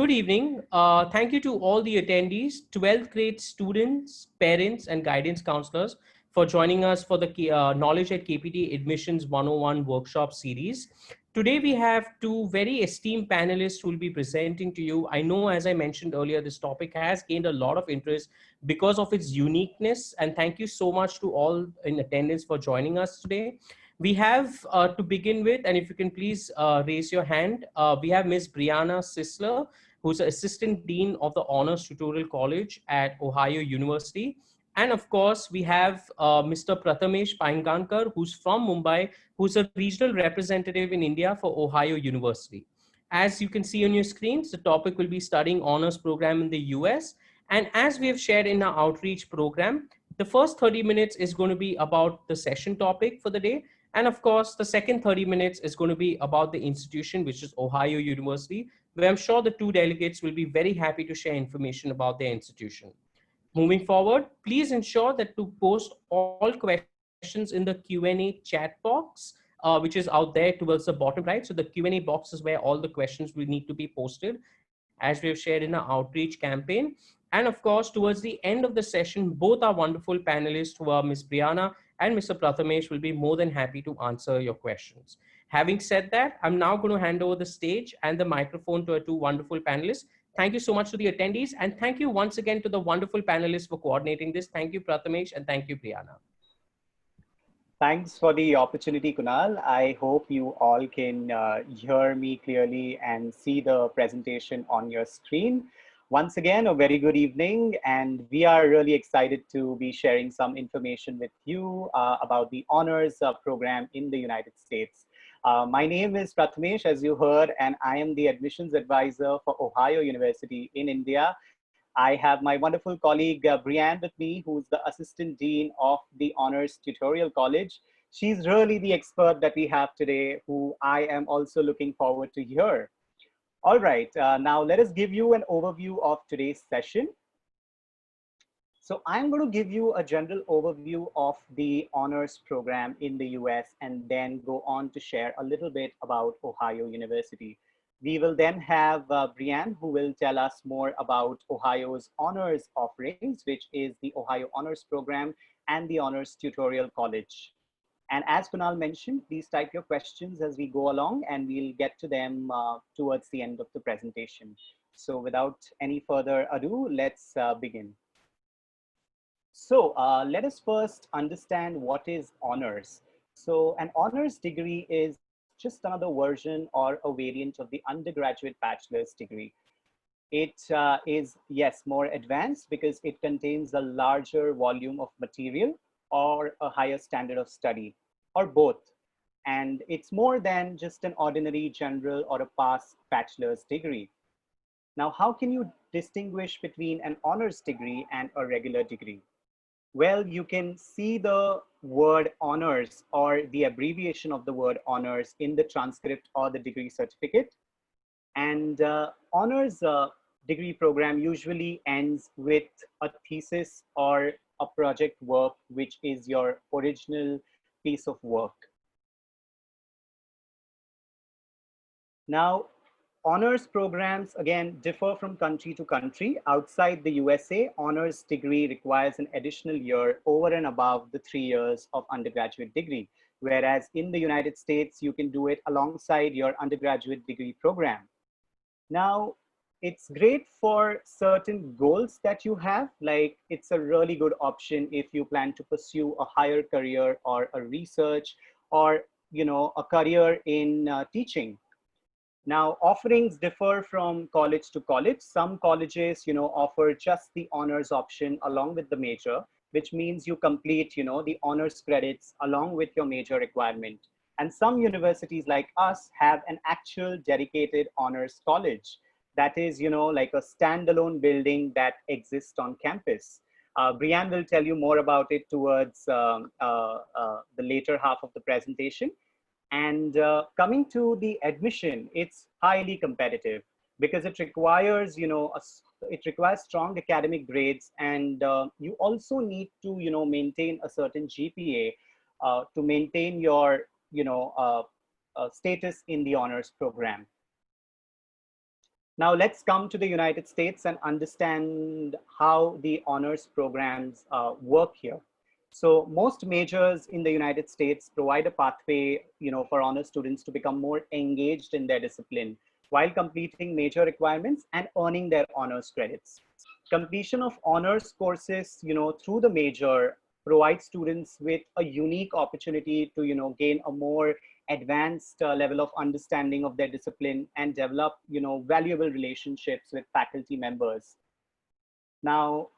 Good evening. Thank you to all the attendees, 12th grade students, parents, and guidance counselors for joining us for the Knowledge at KPT Admissions 101 workshop series. Today, we have two very esteemed panelists who will be presenting to you. I know, as I mentioned earlier, this topic has gained a lot of interest because of its uniqueness. And thank you so much to all in attendance for joining us today. We have to begin with, and if you can please raise your hand, we have Ms. Brianna Sisler, who's the Assistant Dean of the Honors Tutorial College at Ohio University. And of course, we have Mr. Prathamesh Paingankar, who's from Mumbai, who's a regional representative in India for Ohio University. As you can see on your screens, the topic will be studying honors program in the US. And as we have shared in our outreach program, the first 30 minutes is going to be about the session topic for the day. And of course, the second 30 minutes is going to be about the institution, which is Ohio University, where I'm sure the two delegates will be very happy to share information about their institution. Moving forward, please ensure that to post all questions in the Q&A chat box, which is out there towards the bottom right. So the Q&A box is where all the questions will need to be posted, as we have shared in our outreach campaign. And of course, towards the end of the session, both our wonderful panelists, who are Ms. Brianna and Mr. Prathamesh, will be more than happy to answer your questions. Having said that, I'm now going to hand over the stage and the microphone to our two wonderful panelists. Thank you so much to the attendees, and thank you once again to the wonderful panelists for coordinating this. Thank you, Prathamesh, and thank you, Brianna. Thanks for the opportunity, Kunal. I hope you all can hear me clearly and see the presentation on your screen. Once again, a very good evening, and we are really excited to be sharing some information with you about the honors program in the United States. My name is Prathamesh, as you heard, and I am the admissions advisor for Ohio University in India. I have my wonderful colleague, Brianne, with me, who's the Assistant Dean of the Honors Tutorial College. She's really the expert that we have today, who I am also looking forward to hear. All right, now let us give you an overview of today's session. So I'm going to give you a general overview of the honors program in the US and then go on to share a little bit about Ohio University. We will then have Brianne, who will tell us more about Ohio's honors offerings, which is the Ohio Honors Program and the Honors Tutorial College. And as Kunal mentioned, please type your questions as we go along, and we'll get to them towards the end of the presentation. So without any further ado, let's begin. So let us first understand what is honors. So an honors degree is just another version or a variant of the undergraduate bachelor's degree. It is, yes, more advanced because it contains a larger volume of material or a higher standard of study, or both. And it's more than just an ordinary general or a past bachelor's degree. Now, how can you distinguish between an honors degree and a regular degree? Well, you can see the word honors or the abbreviation of the word honors in the transcript or the degree certificate. And honors degree program usually ends with a thesis or a project work, which is your original piece of work. Now, honors programs, again, differ from country to country. Outside the USA, honors degree requires an additional year over and above the 3 years of undergraduate degree. Whereas in the United States, you can do it alongside your undergraduate degree program. Now, it's great for certain goals that you have, like it's a really good option if you plan to pursue a higher career or a research or, a career in teaching. Now, offerings differ from college to college. Some colleges, offer just the honors option along with the major, which means you complete, the honors credits along with your major requirement. And some universities like us have an actual dedicated honors college. That is, like a standalone building that exists on campus. Brianne will tell you more about it towards the later half of the presentation. And coming to the admission, it's highly competitive because it requires, it requires strong academic grades, and you also need to, maintain a certain GPA to maintain your, status in the honors program. Now let's come to the United States and understand how the honors programs work here. So most majors in the United States provide a pathway, for honors students to become more engaged in their discipline while completing major requirements and earning their honors credits. Completion of honors courses, through the major provides students with a unique opportunity to, gain a more advanced level of understanding of their discipline and develop, valuable relationships with faculty members. Now,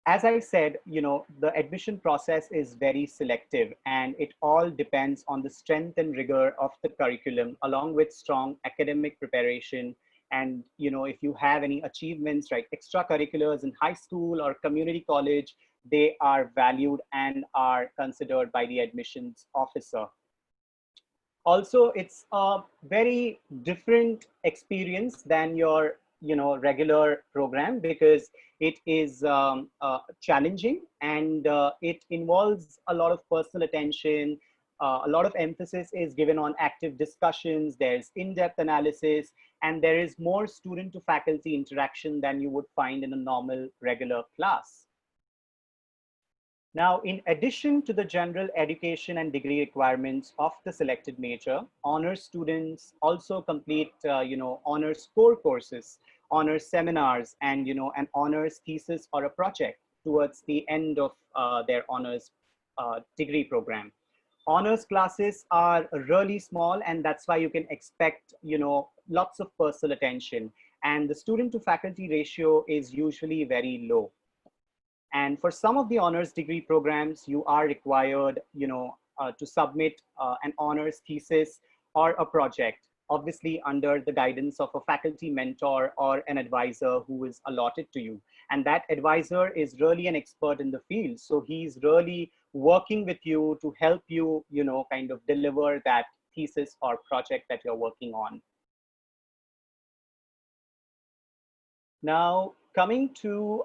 as I said, the admission process is very selective and it all depends on the strength and rigor of the curriculum along with strong academic preparation. And, if you have any achievements, right, extracurriculars in high school or community college, they are valued and are considered by the admissions officer. Also, it's a very different experience than your regular program because it is challenging and it involves a lot of personal attention. A lot of emphasis is given on active discussions, there's in-depth analysis, and there is more student to faculty interaction than you would find in a normal regular class. Now, in addition to the general education and degree requirements of the selected major, honors students also complete, honors core courses, honors seminars, and, an honors thesis or a project towards the end of their honors degree program. Honors classes are really small, and that's why you can expect, lots of personal attention. And the student to faculty ratio is usually very low. And for some of the honors degree programs, you are required, to submit an honors thesis or a project, obviously under the guidance of a faculty mentor or an advisor who is allotted to you. And that advisor is really an expert in the field. So he's really working with you to help you, kind of deliver that thesis or project that you're working on. Now, coming to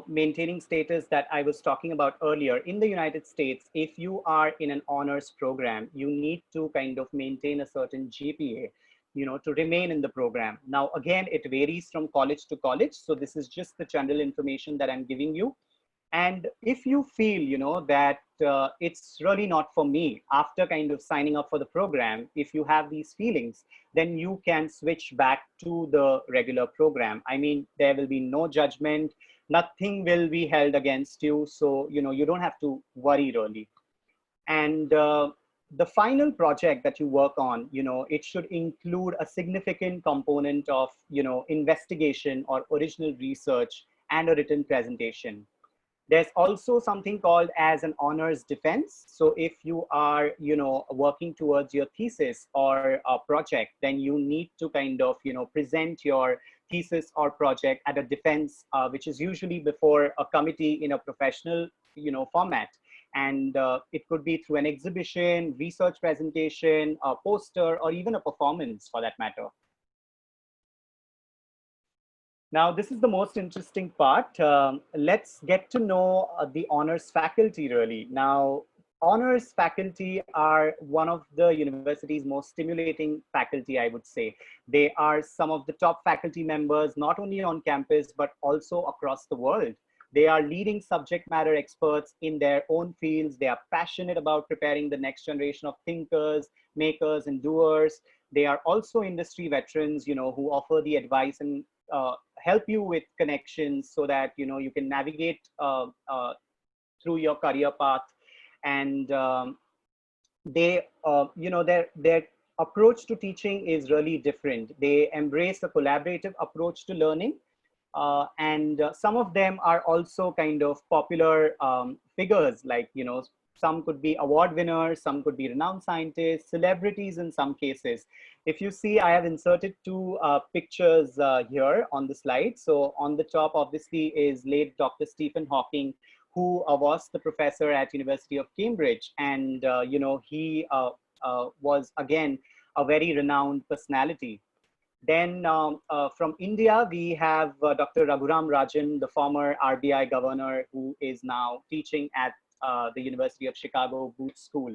maintaining status that I was talking about earlier, in the United States, if you are in an honors program, you need to kind of maintain a certain GPA, to remain in the program. Now, again, it varies from college to college. So this is just the general information that I'm giving you. And if you feel, that it's really not for me after kind of signing up for the program, if you have these feelings, then you can switch back to the regular program. I mean, there will be no judgment, nothing will be held against you. So, you don't have to worry really. And the final project that you work on, it should include a significant component of, investigation or original research and a written presentation. There's also something called as an honors defense. So if you are, working towards your thesis or a project, then you need to kind of, present your thesis or project at a defense, which is usually before a committee in a professional, format. And it could be through an exhibition, research presentation, a poster, or even a performance for that matter. Now, this is the most interesting part. Let's get to know the honors faculty really. Now, honors faculty are one of the university's most stimulating faculty, I would say. They are some of the top faculty members, not only on campus, but also across the world. They are leading subject matter experts in their own fields. They are passionate about preparing the next generation of thinkers, makers, and doers. They are also industry veterans, who offer the advice and help you with connections so that you can navigate through your career path. And they their approach to teaching is really different. They embrace a collaborative approach to learning, and some of them are also kind of popular figures, like some could be award winners, some could be renowned scientists, celebrities in some cases. If you see, I have inserted two pictures here on the slide. So on the top, obviously, is late Dr. Stephen Hawking, who was the professor at University of Cambridge. And, he was, again, a very renowned personality. Then from India, we have Dr. Raghuram Rajan, the former RBI governor, who is now teaching at the University of Chicago Booth School.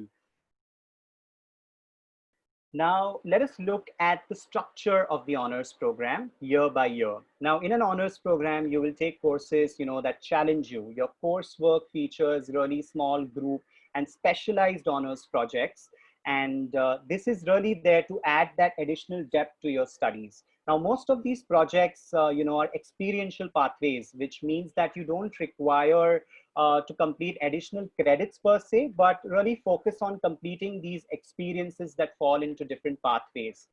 Now, let us look at the structure of the honors program year by year. Now, in an honors program, you will take courses, that challenge you. Your coursework features really small group and specialized honors projects. And this is really there to add that additional depth to your studies. Now, most of these projects, are experiential pathways, which means that you don't require to complete additional credits per se, but really focus on completing these experiences that fall into different pathways.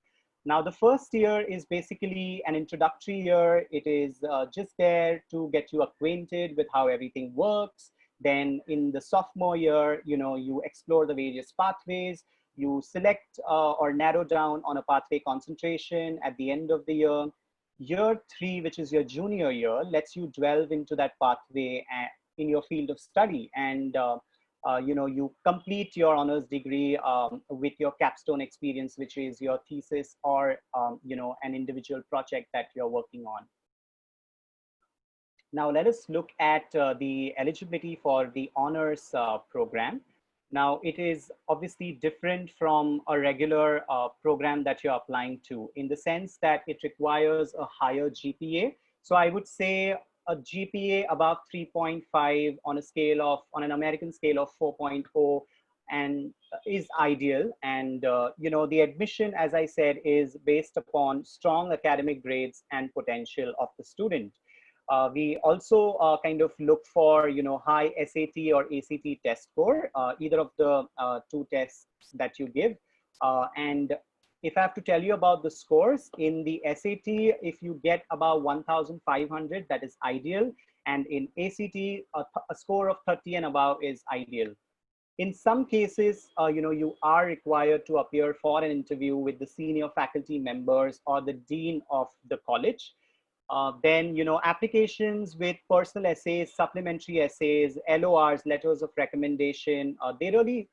Now, the first year is basically an introductory year. It is just there to get you acquainted with how everything works. Then in the sophomore year, you explore the various pathways. You select or narrow down on a pathway concentration at the end of the year. Year three, which is your junior year, lets you delve into that pathway in your field of study, and you complete your honors degree with your capstone experience, which is your thesis or an individual project that you're working on. Now let us look at the eligibility for the honors program. Now it is obviously different from a regular program that you're applying to, in the sense that it requires a higher GPA. So I would say a GPA above 3.5 on a scale of, on an American scale of 4.0, and is ideal. And the admission, as I said, is based upon strong academic grades and potential of the student. We also kind of look for, high SAT or ACT test score, either of the two tests that you give. And if I have to tell you about the scores, in the SAT, if you get about 1,500, that is ideal. And in ACT, a score of 30 and above is ideal. In some cases, you are required to appear for an interview with the senior faculty members or the dean of the college. Then, applications with personal essays, supplementary essays, LORs, letters of recommendation, they really,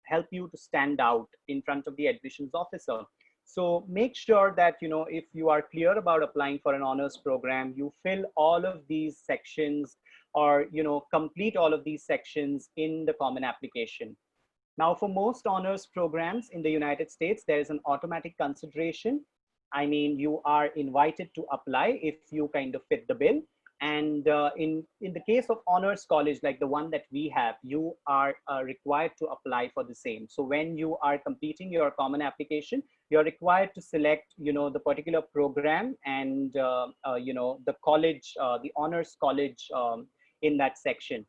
help you to stand out in front of the admissions officer. So make sure that, if you are clear about applying for an honors program, you fill all of these sections, or, complete all of these sections in the common application. Now, for most honors programs in the United States, there is an automatic consideration. I mean, you are invited to apply if you kind of fit the bill. And in the case of honors college, like the one that we have, you are required to apply for the same. So when you are completing your common application, you're required to select, the particular program and, the college, the honors college in that section.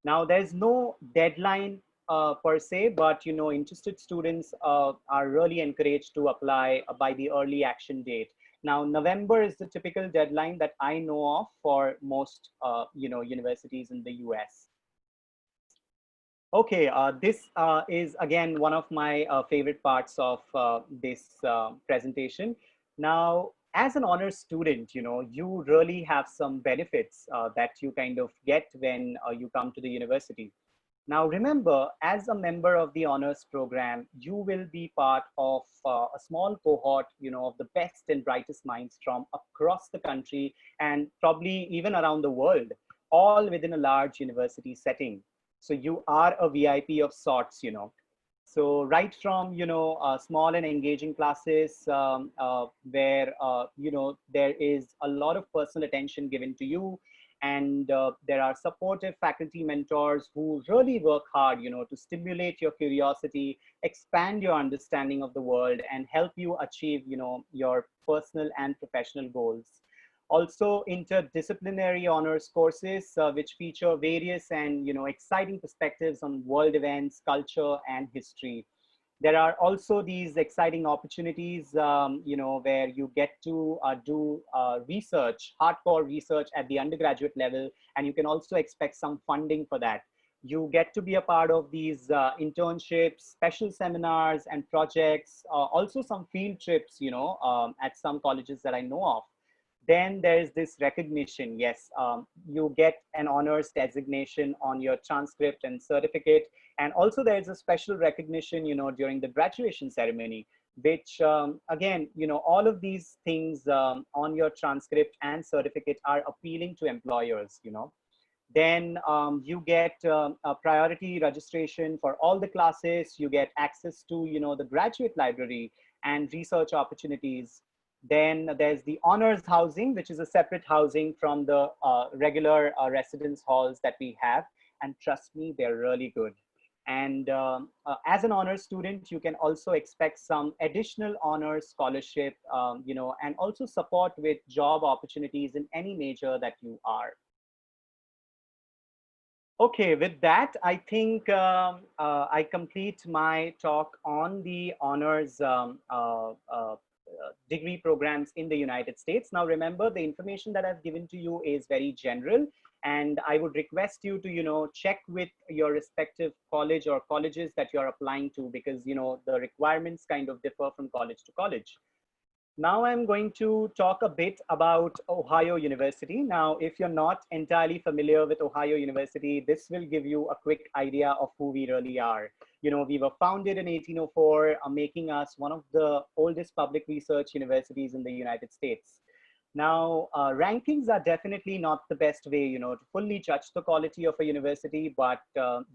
Now, there's no deadline per se, but interested students are really encouraged to apply by the early action date. Now, November is the typical deadline that I know of for most universities in the US. Okay, this is again one of my favorite parts of this presentation. Now, as an honors student, you really have some benefits that you kind of get when you come to the university. Now, remember, as a member of the honors program, you will be part of a small cohort, of the best and brightest minds from across the country and probably even around the world, all within a large university setting. So you are a VIP of sorts. So right from, small and engaging classes where, there is a lot of personal attention given to you, and there are supportive faculty mentors who really work hard, to stimulate your curiosity, expand your understanding of the world, and help you achieve, your personal and professional goals. Also, interdisciplinary honors courses, which feature various and, exciting perspectives on world events, culture, and history. There are also these exciting opportunities, where you get to do research, hardcore research at the undergraduate level, and you can also expect some funding for that. You get to be a part of these internships, special seminars and projects, also some field trips, at some colleges that I know of. Then there's this recognition. Yes, you get an honors designation on your transcript and certificate. And also there's a special recognition, during the graduation ceremony, which again, all of these things on your transcript and certificate are appealing to employers. Then you get a priority registration for all the classes. You get access to, the graduate library and research opportunities. Then there's the honors housing, which is a separate housing from the regular residence halls that we have. And trust me, they're really good. And as an honors student, you can also expect some additional honors scholarship, and also support with job opportunities in any major that you are. Okay, with that, I think I complete my talk on the honors degree programs in the United States. Now, remember, the information that I've given to you is very general, and I would request you to, check with your respective college or colleges that you're applying to, because, the requirements kind of differ from college to college. Now I'm going to talk a bit about Ohio University. Now, if you're not entirely familiar with Ohio University, this will give you a quick idea of who we really are. We were founded in 1804, making us one of the oldest public research universities in the United States. Now, rankings are definitely not the best way, to fully judge the quality of a university, but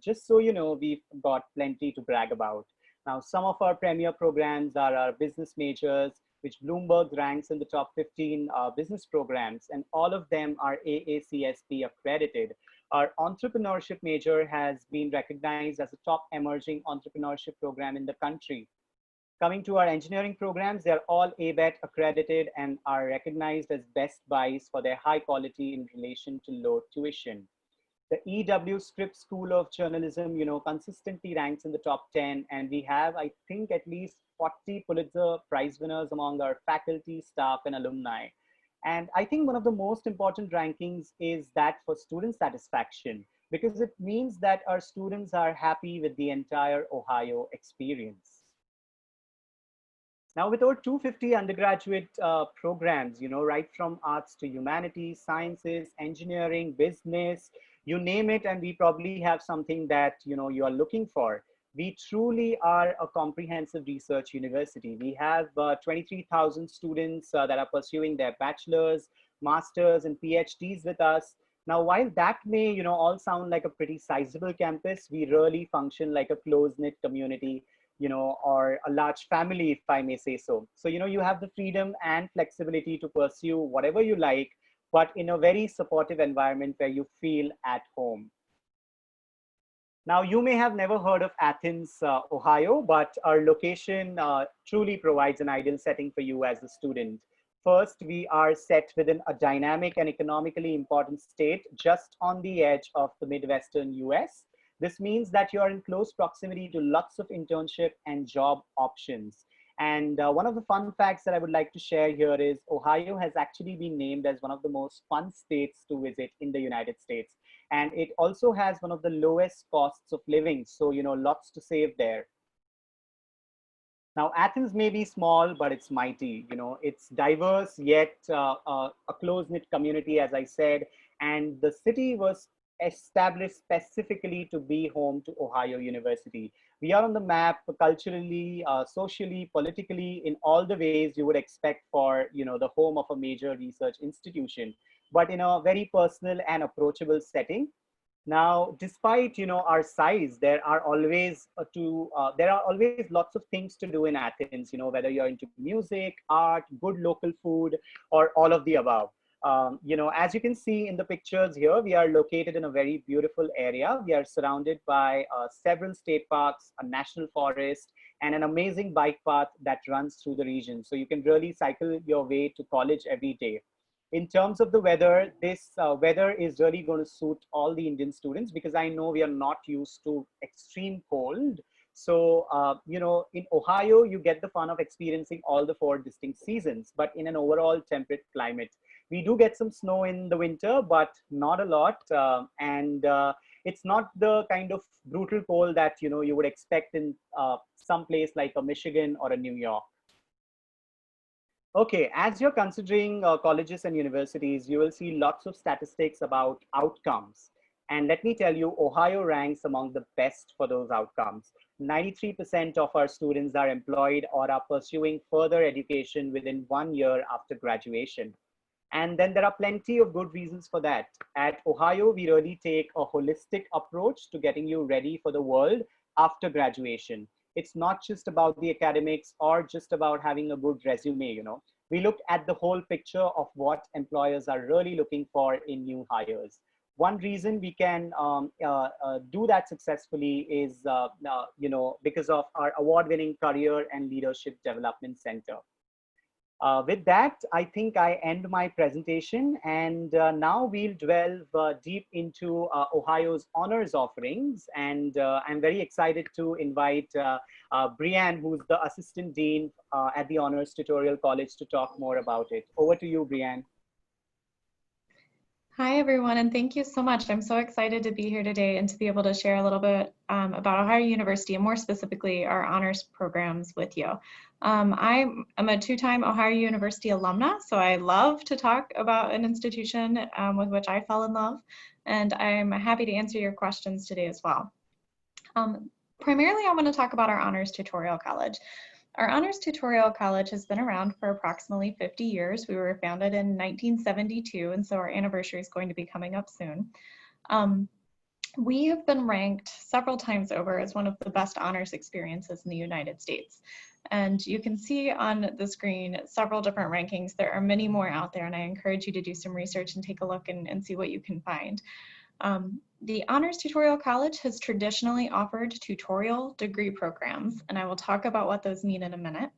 just so you know, we've got plenty to brag about. Now, some of our premier programs are our business majors, which Bloomberg ranks in the top 15 business programs, and all of them are AACSP accredited. Our entrepreneurship major has been recognized as a top emerging entrepreneurship program in the country. Coming to our engineering programs, they're all ABET accredited and are recognized as best buys for their high quality in relation to low tuition. The EW Scripps School of Journalism, consistently ranks in the top 10, and we have, I think, at least 40 Pulitzer Prize winners among our faculty, staff, and alumni. And I think one of the most important rankings is that for student satisfaction, because it means that our students are happy with the entire Ohio experience. Now, with over 250 undergraduate programs, right from arts to humanities, sciences, engineering, business, you name it, and we probably have something that you are looking for. We truly are a comprehensive research university. We have 23,000 students that are pursuing their bachelor's, master's, and PhDs with us. Now, while that may all sound like a pretty sizable campus, we really function like a close-knit community, or a large family, if I may say so. So, you have the freedom and flexibility to pursue whatever you like, but in a very supportive environment where you feel at home. Now, you may have never heard of Athens, Ohio, but our location truly provides an ideal setting for you as a student. First, we are set within a dynamic and economically important state just on the edge of the Midwestern US. This means that you are in close proximity to lots of internship and job options. And one of the fun facts that I would like to share here is Ohio has actually been named as one of the most fun states to visit in the United States. And it also has one of the lowest costs of living. So, lots to save there. Now, Athens may be small, but it's mighty. It's diverse, yet a close-knit community, as I said. And the city was established specifically to be home to Ohio University. We are on the map culturally, socially, politically, in all the ways you would expect for the home of a major research institution, but in a very personal and approachable setting. Now, despite our size, there are always lots of things to do in Athens. Whether you're into music, art, good local food, or all of the above. As you can see in the pictures here, we are located in a very beautiful area. We are surrounded by several state parks, a national forest, and an amazing bike path that runs through the region. So you can really cycle your way to college every day. In terms of the weather, this weather is really going to suit all the Indian students, because I know we are not used to extreme cold. So, in Ohio, you get the fun of experiencing all the 4 distinct seasons, but in an overall temperate climate. We do get some snow in the winter, but not a lot. And it's not the kind of brutal cold that, you would expect in some place like a Michigan or a New York. Okay, as you're considering colleges and universities, you will see lots of statistics about outcomes. And let me tell you, Ohio ranks among the best for those outcomes. 93% of our students are employed or are pursuing further education within 1 year after graduation. And then there are plenty of good reasons for that. At Ohio, we really take a holistic approach to getting you ready for the world after graduation. It's not just about the academics or just about having a good resume, you know. We look at the whole picture of what employers are really looking for in new hires. One reason we can do that successfully is, because of our award-winning Career and Leadership Development Center. With that, I think I end my presentation, and now we'll delve deep into Ohio's honors offerings. And I'm very excited to invite Brianne, who's the Assistant Dean at the Honors Tutorial College, to talk more about it. Over to you, Brianne. Hi, everyone, and thank you so much. I'm so excited to be here today and to be able to share a little bit about Ohio University and more specifically our honors programs with you. I'm a two-time Ohio University alumna, so I love to talk about an institution with which I fell in love, and I'm happy to answer your questions today as well. Primarily, I want to talk about our Honors Tutorial College. Our Honors Tutorial College has been around for approximately 50 years. We were founded in 1972, and so our anniversary is going to be coming up soon. We have been ranked several times over as one of the best honors experiences in the United States. And you can see on the screen several different rankings. There are many more out there, and I encourage you to do some research and take a look and see what you can find. The Honors Tutorial College has traditionally offered tutorial degree programs, and I will talk about what those mean in a minute.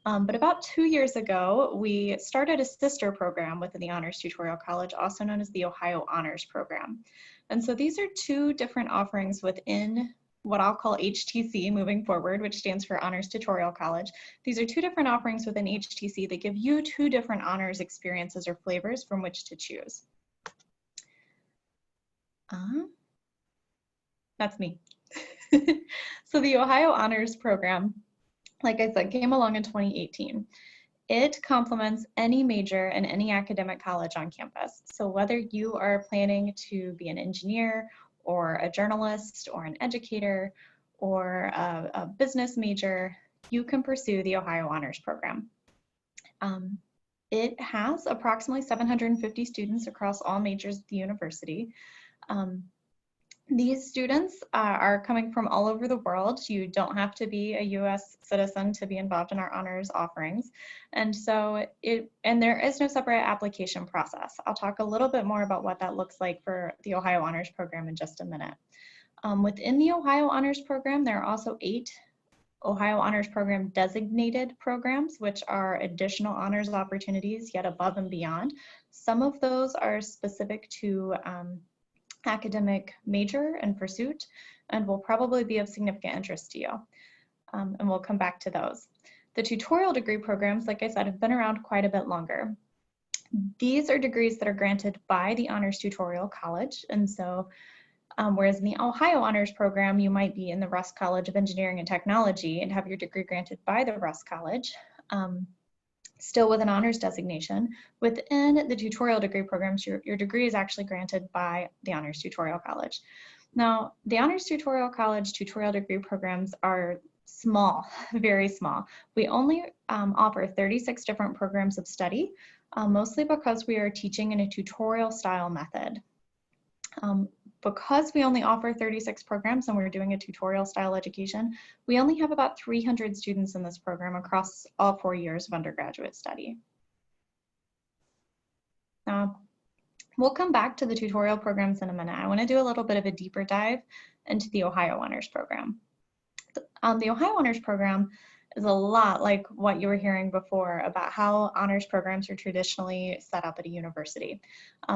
But about 2 years ago, we started a sister program within the Honors Tutorial College, also known as the Ohio Honors Program. And so these are two different offerings within what I'll call HTC moving forward, which stands for Honors Tutorial College. These are two different offerings within HTC that give you two different honors experiences or flavors from which to choose. That's me. So the Ohio Honors Program, like I said, came along in 2018. It complements any major and any academic college on campus. So whether you are planning to be an engineer or a journalist or an educator or a business major, you can pursue the Ohio Honors Program. It has approximately 750 students across all majors at the university. These students are coming from all over the world. You don't have to be a US citizen to be involved in our honors offerings. And so there is no separate application process. I'll talk a little bit more about what that looks like for the Ohio Honors Program in just a minute. Within the Ohio Honors Program, there are also 8 Ohio Honors Program designated programs, which are additional honors opportunities yet above and beyond. Some of those are specific to academic major and pursuit, and will probably be of significant interest to you. And we'll come back to those. The tutorial degree programs, like I said, have been around quite a bit longer. These are degrees that are granted by the Honors Tutorial College. And so, whereas in the Ohio Honors Program, you might be in the Russ College of Engineering and Technology and have your degree granted by the Russ College, still with an honors designation. Within the tutorial degree programs, your degree is actually granted by the Honors Tutorial College. Now, the Honors Tutorial College tutorial degree programs are small, very small. We only offer 36 different programs of study, mostly because we are teaching in a tutorial style method. Because we only offer 36 programs and we're doing a tutorial style education, we only have about 300 students in this program across all 4 years of undergraduate study. Now, we'll come back to the tutorial programs in a minute. I want to do a little bit of a deeper dive into the Ohio Honors Program. The Ohio Honors Program is a lot like what you were hearing before about how honors programs are traditionally set up at a university.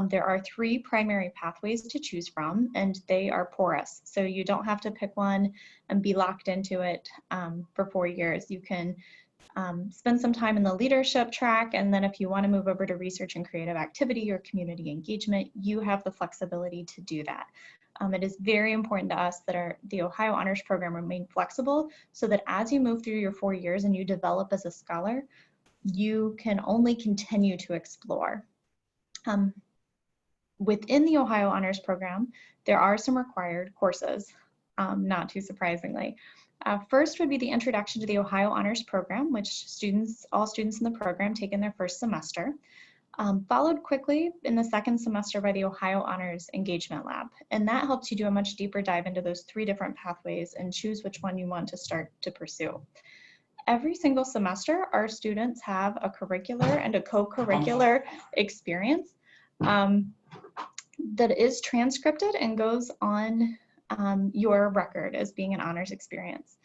There are 3 primary pathways to choose from, and they are porous. So you don't have to pick one and be locked into it for 4 years. You can spend some time in the leadership track, and then if you want to move over to research and creative activity or community engagement, you have the flexibility to do that. It is very important to us that the Ohio Honors Program remain flexible so that as you move through your 4 years and you develop as a scholar, you can only continue to explore. Within the Ohio Honors Program, there are some required courses, not too surprisingly. First would be the Introduction to the Ohio Honors Program, which all students in the program take in their first semester. followed quickly in the second semester by the Ohio Honors Engagement Lab. And that helps you do a much deeper dive into those 3 different pathways and choose which one you want to start to pursue. Every single semester, our students have a curricular and a co-curricular experience that is transcripted and goes on your record as being an honors experience.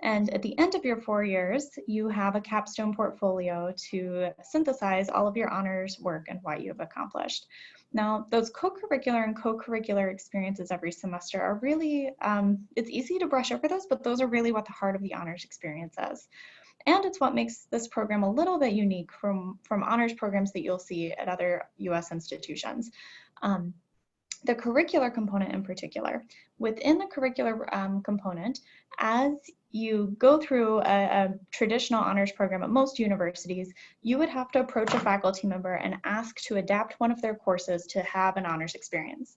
And at the end of your 4 years, you have a capstone portfolio to synthesize all of your honors work and what you have accomplished. Now, those co-curricular and co-curricular experiences every semester are really, it's easy to brush over those, but those are really what the heart of the honors experience is. And it's what makes this program a little bit unique from honors programs that you'll see at other US institutions. The curricular component in particular. Within the curricular component, as you go through a traditional honors program at most universities, you would have to approach a faculty member and ask to adapt one of their courses to have an honors experience.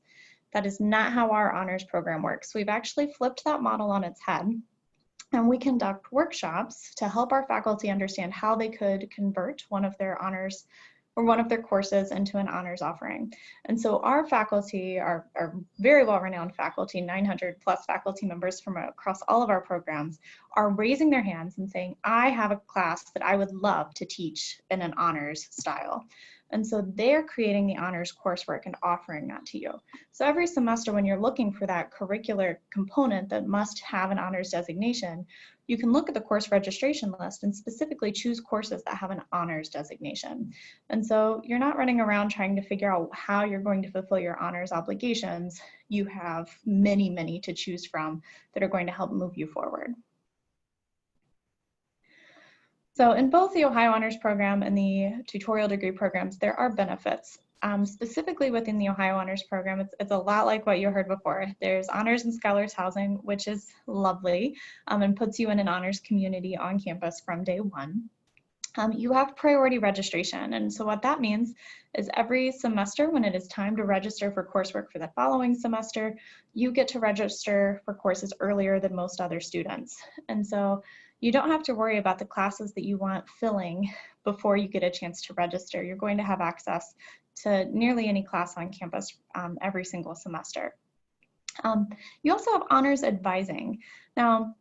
That is not how our honors program works. We've actually flipped that model on its head, and we conduct workshops to help our faculty understand how they could convert one of their honors or one of their courses into an honors offering. And so our faculty, our very well-renowned faculty, 900 plus faculty members from across all of our programs, are raising their hands and saying, I have a class that I would love to teach in an honors style. And so they're creating the honors coursework and offering that to you. So every semester when you're looking for that curricular component that must have an honors designation, you can look at the course registration list and specifically choose courses that have an honors designation. And so you're not running around trying to figure out how you're going to fulfill your honors obligations. You have many, many to choose from that are going to help move you forward. So in both the Ohio Honors Program and the tutorial degree programs, there are benefits. Specifically within the Ohio Honors Program, it's a lot like what you heard before. There's honors and scholars housing, which is lovely and puts you in an honors community on campus from day one. You have priority registration, and so what that means is every semester when it is time to register for coursework for the following semester, you get to register for courses earlier than most other students. And so you don't have to worry about the classes that you want filling before you get a chance to register. You're going to have access to nearly any class on campus every single semester. You also have honors advising. Now,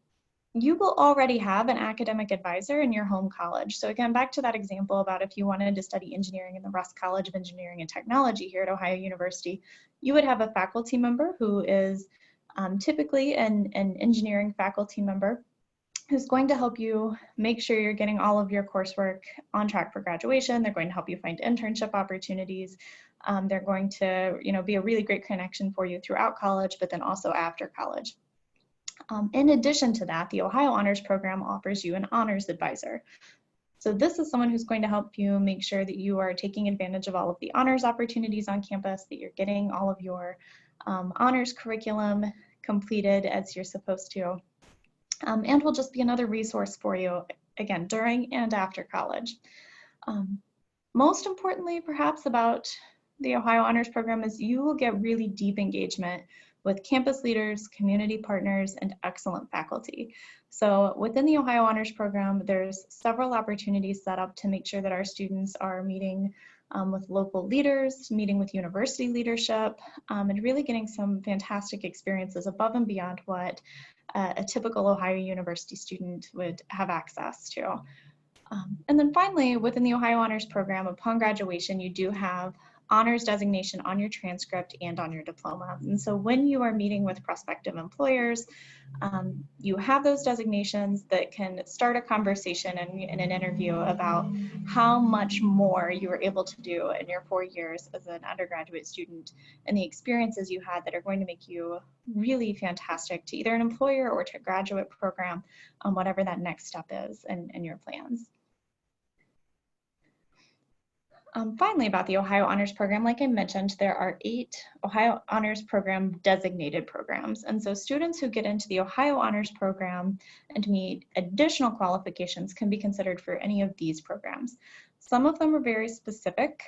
you will already have an academic advisor in your home college. So again, back to that example about if you wanted to study engineering in the Rusk College of Engineering and Technology here at Ohio University, you would have a faculty member who is typically an engineering faculty member who's going to help you make sure you're getting all of your coursework on track for graduation. They're going to help you find internship opportunities. They're going to, be a really great connection for you throughout college, but then also after college. In addition to that, the Ohio Honors Program offers you an honors advisor. So this is someone who's going to help you make sure that you are taking advantage of all of the honors opportunities on campus, that you're getting all of your honors curriculum completed as you're supposed to, and will just be another resource for you, again, during and after college. Most importantly, perhaps, about the Ohio Honors Program is you will get really deep engagement with campus leaders, community partners, and excellent faculty. So within the Ohio Honors Program, there's several opportunities set up to make sure that our students are meeting with local leaders, meeting with university leadership, and really getting some fantastic experiences above and beyond what a typical Ohio University student would have access to. And then finally, within the Ohio Honors Program, upon graduation, you do have honors designation on your transcript and on your diploma. And so when you are meeting with prospective employers, you have those designations that can start a conversation in an interview about how much more you were able to do in your 4 years as an undergraduate student and the experiences you had that are going to make you really fantastic to either an employer or to a graduate program, whatever that next step is in your plans. Finally, about the Ohio Honors Program, like I mentioned, there are 8 Ohio Honors Program designated programs. And so students who get into the Ohio Honors Program and meet additional qualifications can be considered for any of these programs. Some of them are very specific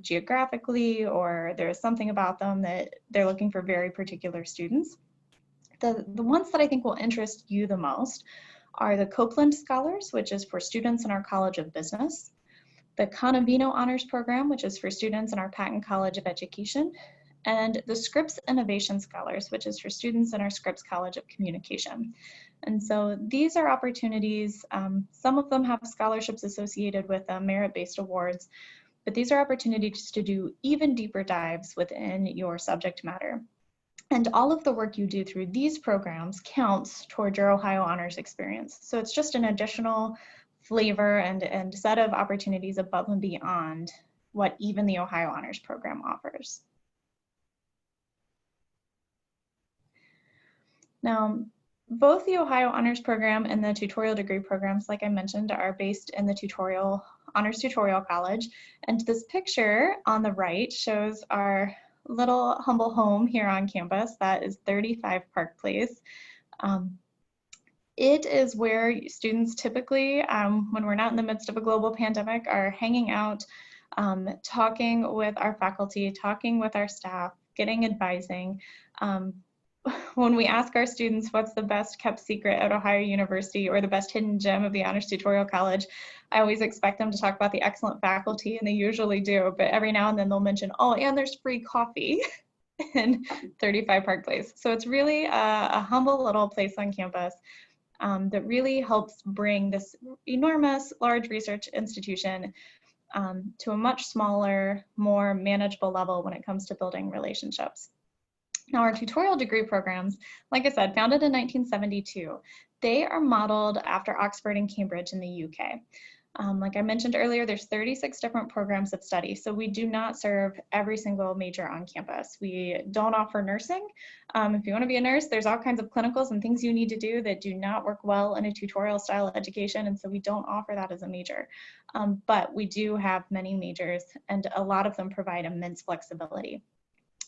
geographically, or there is something about them that they're looking for very particular students. The ones that I think will interest you the most are the Copeland Scholars, which is for students in our College of Business. the Conavino Honors Program, which is for students in our Patton College of Education, and the Scripps Innovation Scholars, which is for students in our Scripps College of Communication. And so these are opportunities, some of them have scholarships associated with them, merit-based awards, but these are opportunities to do even deeper dives within your subject matter. And all of the work you do through these programs counts toward your Ohio Honors experience. So it's just an additional flavor and set of opportunities above and beyond what even the Ohio Honors Program offers. Now, both the Ohio Honors Program and the tutorial degree programs, like I mentioned, are based in the Honors Tutorial College. And this picture on the right shows our little humble home here on campus. That is 35 Park Place. It is where students typically, when we're not in the midst of a global pandemic, are hanging out, talking with our faculty, talking with our staff, getting advising. When we ask our students what's the best kept secret at Ohio University or the best hidden gem of the Honors Tutorial College, I always expect them to talk about the excellent faculty, and they usually do, but every now and then they'll mention, oh, and there's free coffee in 35 Park Place. So it's really a humble little place on campus that really helps bring this enormous, large research institution to a much smaller, more manageable level when it comes to building relationships. Now, our tutorial degree programs, like I said, founded in 1972, they are modeled after Oxford and Cambridge in the UK. Like I mentioned earlier, there's 36 different programs of study, so we do not serve every single major on campus. We don't offer nursing. If you want to be a nurse, there's all kinds of clinicals and things you need to do that do not work well in a tutorial style education, and so we don't offer that as a major. But we do have many majors, and a lot of them provide immense flexibility.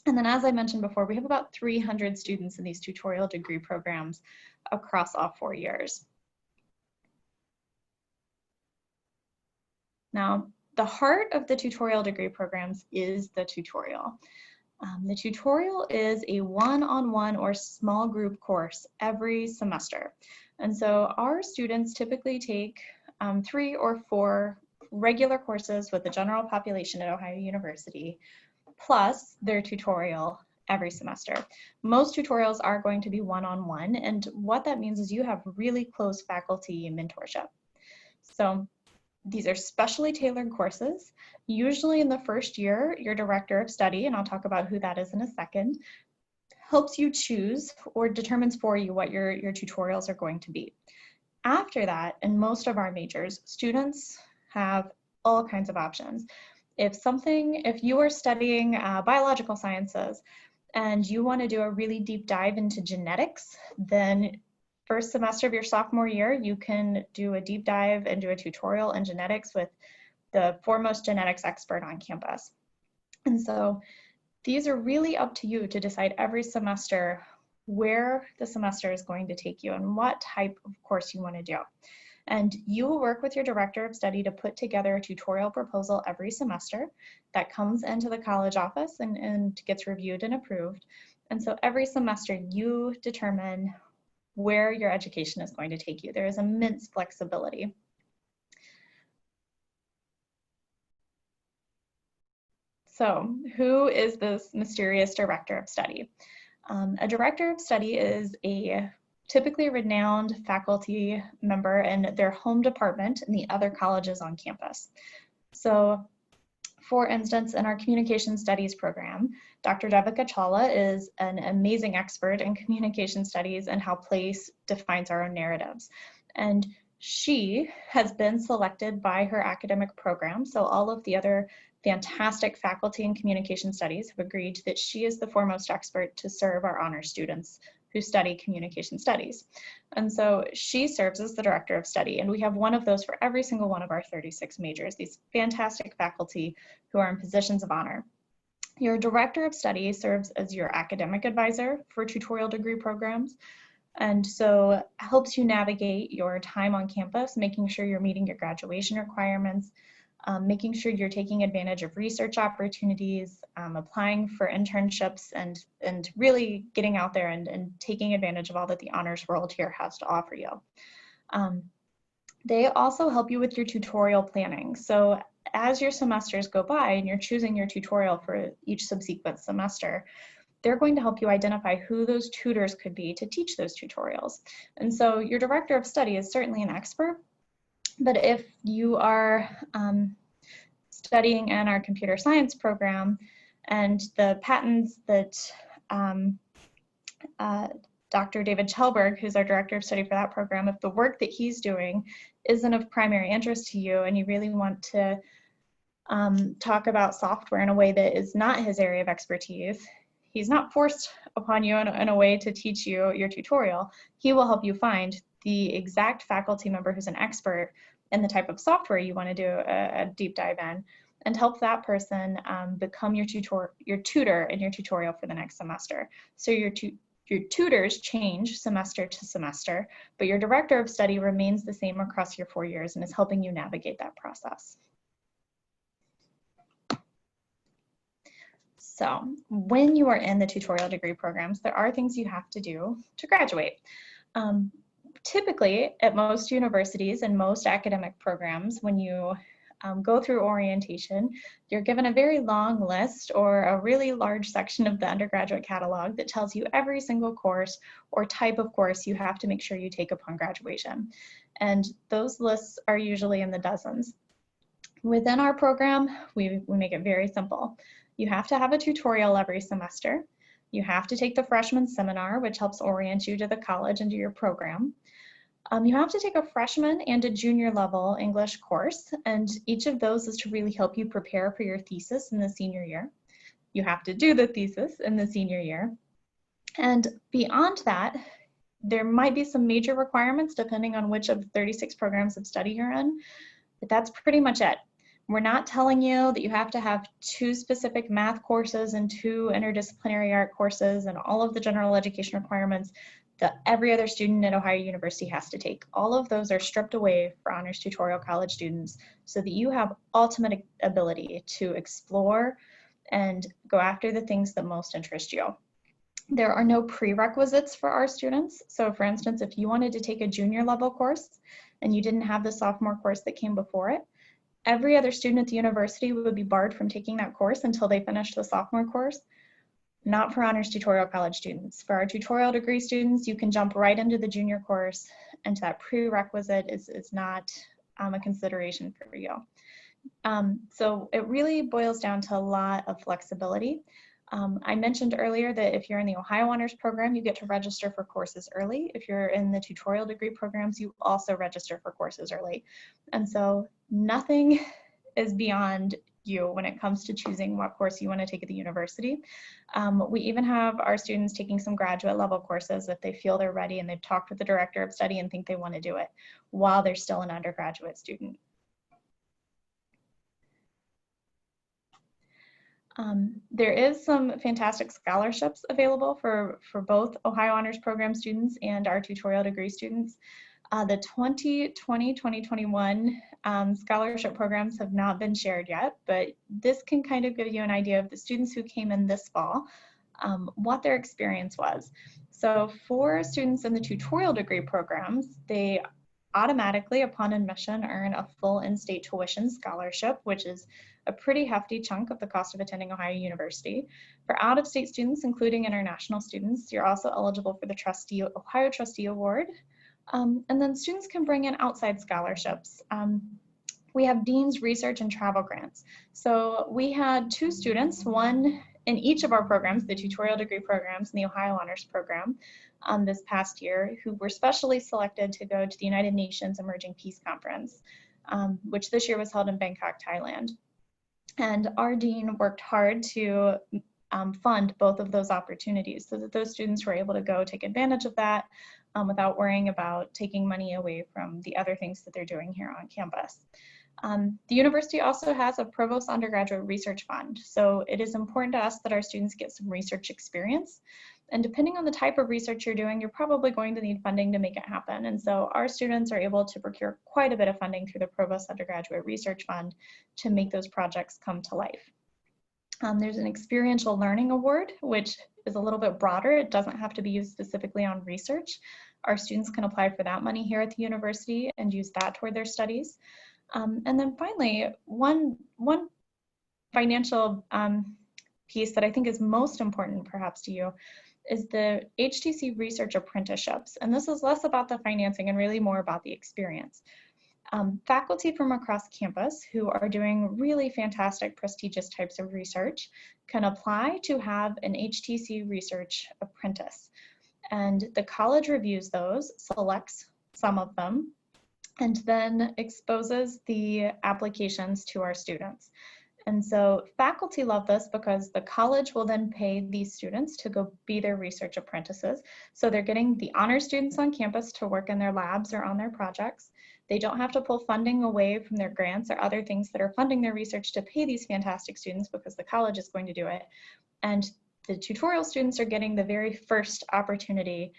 And then, as I mentioned before, we have about 300 students in these tutorial degree programs across all 4 years. Now, the heart of the tutorial degree programs is the tutorial. The tutorial is a one-on-one or small group course every semester. And so our students typically take 3 or 4 regular courses with the general population at Ohio University, plus their tutorial every semester. Most tutorials are going to be one-on-one, and what that means is you have really close faculty mentorship. So these are specially tailored courses. Usually in the first year, your director of study, and I'll talk about who that is in a second, helps you choose or determines for you what your tutorials are going to be. After that, in most of our majors, students have all kinds of options. If you are studying biological sciences and you want to do a really deep dive into genetics, then first semester of your sophomore year, you can do a deep dive and do a tutorial in genetics with the foremost genetics expert on campus. And so these are really up to you to decide every semester where the semester is going to take you and what type of course you want to do. And you will work with your director of study to put together a tutorial proposal every semester that comes into the college office and gets reviewed and approved. And so every semester you determine where your education is going to take you. There is immense flexibility. So who is this mysterious director of study? A director of study is a typically renowned faculty member in their home department in the other colleges on campus. So for instance, in our communication studies program, Dr. Devika Chawla is an amazing expert in communication studies and how place defines our own narratives. And she has been selected by her academic program. So all of the other fantastic faculty in communication studies have agreed that she is the foremost expert to serve our honor students who study communication studies. And so she serves as the director of study, and we have one of those for every single one of our 36 majors, these fantastic faculty who are in positions of honor. Your director of study serves as your academic advisor for tutorial degree programs, and so helps you navigate your time on campus, making sure you're meeting your graduation requirements, making sure you're taking advantage of research opportunities, applying for internships, and really getting out there and taking advantage of all that the honors world here has to offer you. They also help you with your tutorial planning. So as your semesters go by and you're choosing your tutorial for each subsequent semester, they're going to help you identify who those tutors could be to teach those tutorials. And so your director of study is certainly an expert, but if you are studying in our computer science program and the patents that Dr. David Chelberg, who's our director of study for that program, if the work that he's doing isn't of primary interest to you and you really want to talk about software in a way that is not his area of expertise, he's not forced upon you in a way to teach you your tutorial. He will help you find the exact faculty member who's an expert in the type of software you want to do a deep dive in, and help that person become your tutor in your tutorial for the next semester. So your tutors change semester to semester, but your director of study remains the same across your 4 years and is helping you navigate that process. So when you are in the tutorial degree programs, there are things you have to do to graduate. Typically, at most universities and most academic programs, when you go through orientation, you're given a very long list or a really large section of the undergraduate catalog that tells you every single course or type of course you have to make sure you take upon graduation. And those lists are usually in the dozens. Within our program, we make it very simple. You have to have a tutorial every semester. You have to take the freshman seminar, which helps orient you to the college and to your program. You have to take a freshman and a junior level English course, and each of those is to really help you prepare for your thesis in the senior year. You have to do the thesis in the senior year. And beyond that, there might be some major requirements depending on which of the 36 programs of study you're in, but that's pretty much it. We're not telling you that you have to have 2 specific math courses and 2 interdisciplinary art courses and all of the general education requirements that every other student at Ohio University has to take. All of those are stripped away for honors tutorial college students so that you have ultimate ability to explore and go after the things that most interest you. There are no prerequisites for our students. So for instance, if you wanted to take a junior level course and you didn't have the sophomore course that came before it, every other student at the university would be barred from taking that course until they finish the sophomore course. Not for honors tutorial college students. For our tutorial degree students, you can jump right into the junior course, and that prerequisite is not a consideration for you. So it really boils down to a lot of flexibility. I mentioned earlier that if you're in the Ohio Honors Program, you get to register for courses early. If you're in the tutorial degree programs, you also register for courses early. And so nothing is beyond you when it comes to choosing what course you want to take at the university. We even have our students taking some graduate level courses if they feel they're ready and they've talked with the director of study and think they want to do it while they're still an undergraduate student. There is some fantastic scholarships available for both Ohio Honors Program students and our tutorial degree students. The 2020-2021 scholarship programs have not been shared yet, but this can kind of give you an idea of the students who came in this fall, what their experience was. So for students in the tutorial degree programs, they automatically, upon admission, earn a full in-state tuition scholarship, which is a pretty hefty chunk of the cost of attending Ohio University. For out-of-state students, including international students, you're also eligible for the Ohio Trustee Award. And then students can bring in outside scholarships. We have Dean's Research and Travel Grants. So we had 2 students, one in each of our programs, the tutorial degree programs and the Ohio Honors Program, this past year, who were specially selected to go to the United Nations Emerging Peace Conference, which this year was held in Bangkok, Thailand. And our dean worked hard to fund both of those opportunities so that those students were able to go take advantage of that without worrying about taking money away from the other things that they're doing here on campus. The university also has a Provost Undergraduate Research Fund, so it is important to us that our students get some research experience. And depending on the type of research you're doing, you're probably going to need funding to make it happen. And so our students are able to procure quite a bit of funding through the Provost Undergraduate Research Fund to make those projects come to life. There's an Experiential Learning Award, which is a little bit broader. It doesn't have to be used specifically on research. Our students can apply for that money here at the university and use that toward their studies. And then finally, one financial piece that I think is most important perhaps to you is the HTC Research Apprenticeships. And this is less about the financing and really more about the experience. Faculty from across campus who are doing really fantastic, prestigious types of research can apply to have an HTC Research Apprentice. And the college reviews those, selects some of them, and then exposes the applications to our students. And so faculty love this because the college will then pay these students to go be their research apprentices. So they're getting the honor students on campus to work in their labs or on their projects. They don't have to pull funding away from their grants or other things that are funding their research to pay these fantastic students because the college is going to do it. And the tutorial students are getting the very first opportunity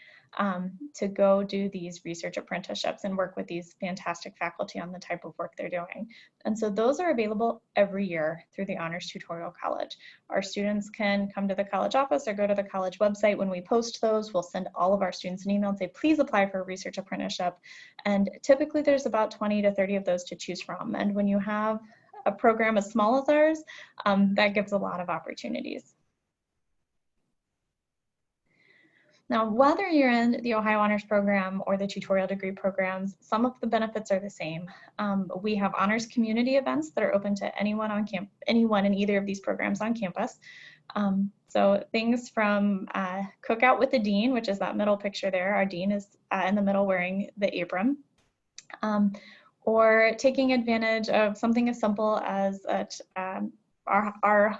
to go do these research apprenticeships and work with these fantastic faculty on the type of work they're doing. And so those are available every year through the Honors Tutorial College. Our students can come to the college office or go to the college website. When we post those, we'll send all of our students an email and say, please apply for a research apprenticeship. And typically there's about 20 to 30 of those to choose from. And when you have a program as small as ours, that gives a lot of opportunities. Now, whether you're in the Ohio Honors Program or the tutorial degree programs, some of the benefits are the same. We have honors community events that are open to anyone on anyone in either of these programs on campus. So things from cookout with the dean, which is that middle picture there. Our dean is in the middle wearing the apron. Or taking advantage of something as simple as our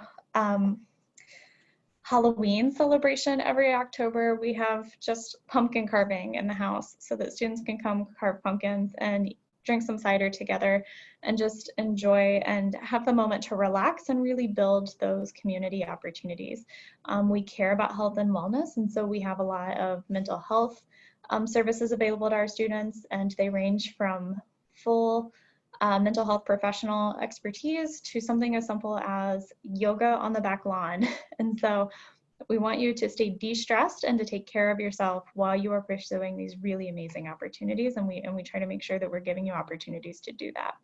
Halloween celebration every October. We have just pumpkin carving in the house so that students can come carve pumpkins and drink some cider together and just enjoy and have the moment to relax and really build those community opportunities. We care about health and wellness, and so we have a lot of mental health services available to our students, and they range from full mental health professional expertise to something as simple as yoga on the back lawn. And so we want you to stay de-stressed and to take care of yourself while you are pursuing these really amazing opportunities. And we try to make sure that we're giving you opportunities to do that.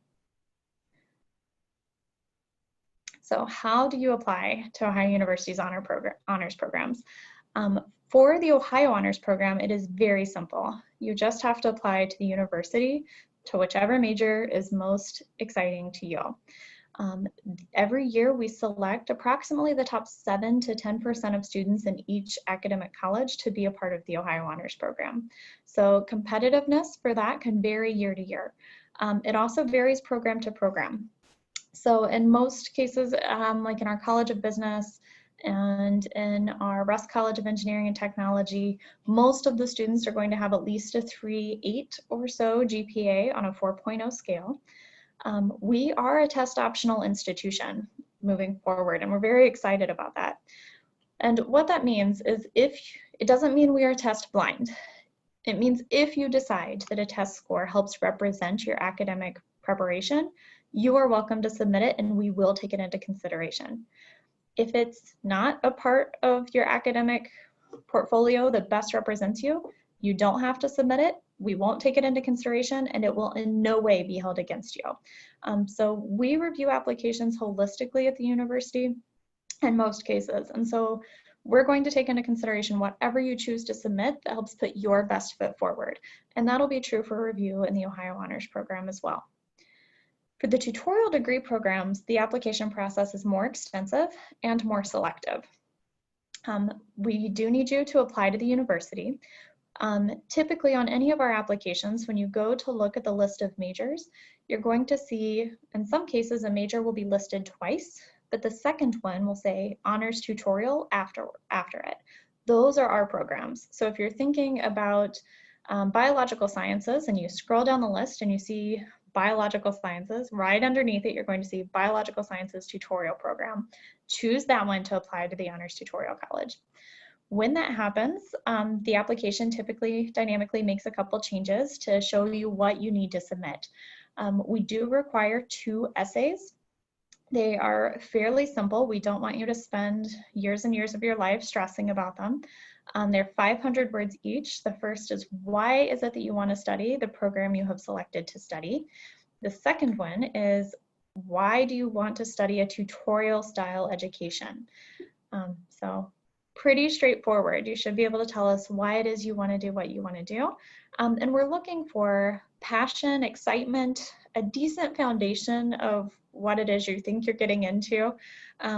So how do you apply to Ohio University's honors programs? For the Ohio Honors Program, it is very simple. You just have to apply to the university, to whichever major is most exciting to you. Every year we select approximately the top 7 to 10% of students in each academic college to be a part of the Ohio Honors Program. So competitiveness for that can vary year to year. It also varies program to program. So in most cases, like in our College of Business and in our Rusk College of Engineering and Technology, most of the students are going to have at least a 3.8 or so GPA on a 4.0 scale. We are a test optional institution moving forward, and we're very excited about that. And what that means is it doesn't mean we are test blind. It means if you decide that a test score helps represent your academic preparation, you are welcome to submit it and we will take it into consideration. If it's not a part of your academic portfolio that best represents you, you don't have to submit it. We won't take it into consideration and it will in no way be held against you. So we review applications holistically at the university in most cases. And so we're going to take into consideration whatever you choose to submit that helps put your best foot forward. And that'll be true for review in the Ohio Honors Program as well. For the tutorial degree programs, the application process is more extensive and more selective. We do need you to apply to the university. Typically on any of our applications, when you go to look at the list of majors, you're going to see, in some cases, a major will be listed twice, but the second one will say honors tutorial after it. Those are our programs. So if you're thinking about biological sciences and you scroll down the list and you see biological sciences, right underneath it, you're going to see biological sciences tutorial program. Choose that one to apply to the Honors Tutorial College. When that happens, the application typically dynamically makes a couple changes to show you what you need to submit. We do require 2 essays. They are fairly simple. We don't want you to spend years and years of your life stressing about them. They're 500 words each. The first is, why is it that you want to study the program you have selected to study? The second one is, why do you want to study a tutorial style education? So pretty straightforward. You should be able to tell us why it is you want to do what you want to do. And we're looking for passion, excitement, a decent foundation of what it is you think you're getting into.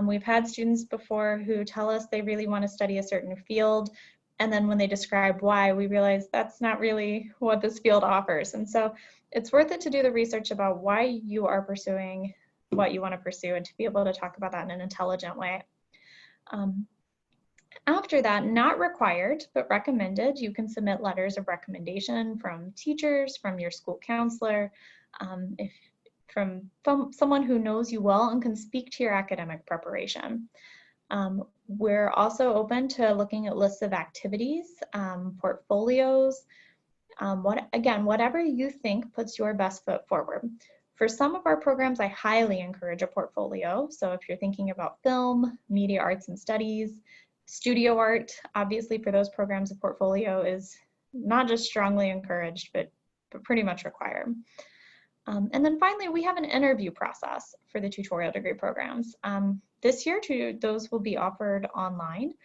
We've had students before who tell us they really want to study a certain field, and then when they describe why, we realize that's not really what this field offers. And so it's worth it to do the research about why you are pursuing what you want to pursue and to be able to talk about that in an intelligent way. After that, not required, but recommended, you can submit letters of recommendation from teachers, from your school counselor, from someone who knows you well and can speak to your academic preparation. We're also open to looking at lists of activities, portfolios, whatever you think puts your best foot forward. For some of our programs, I highly encourage a portfolio. So if you're thinking about film, media arts and studies, studio art, obviously for those programs, a portfolio is not just strongly encouraged, but pretty much required. And then finally, we have an interview process for the tutorial degree programs. This year, those will be offered online.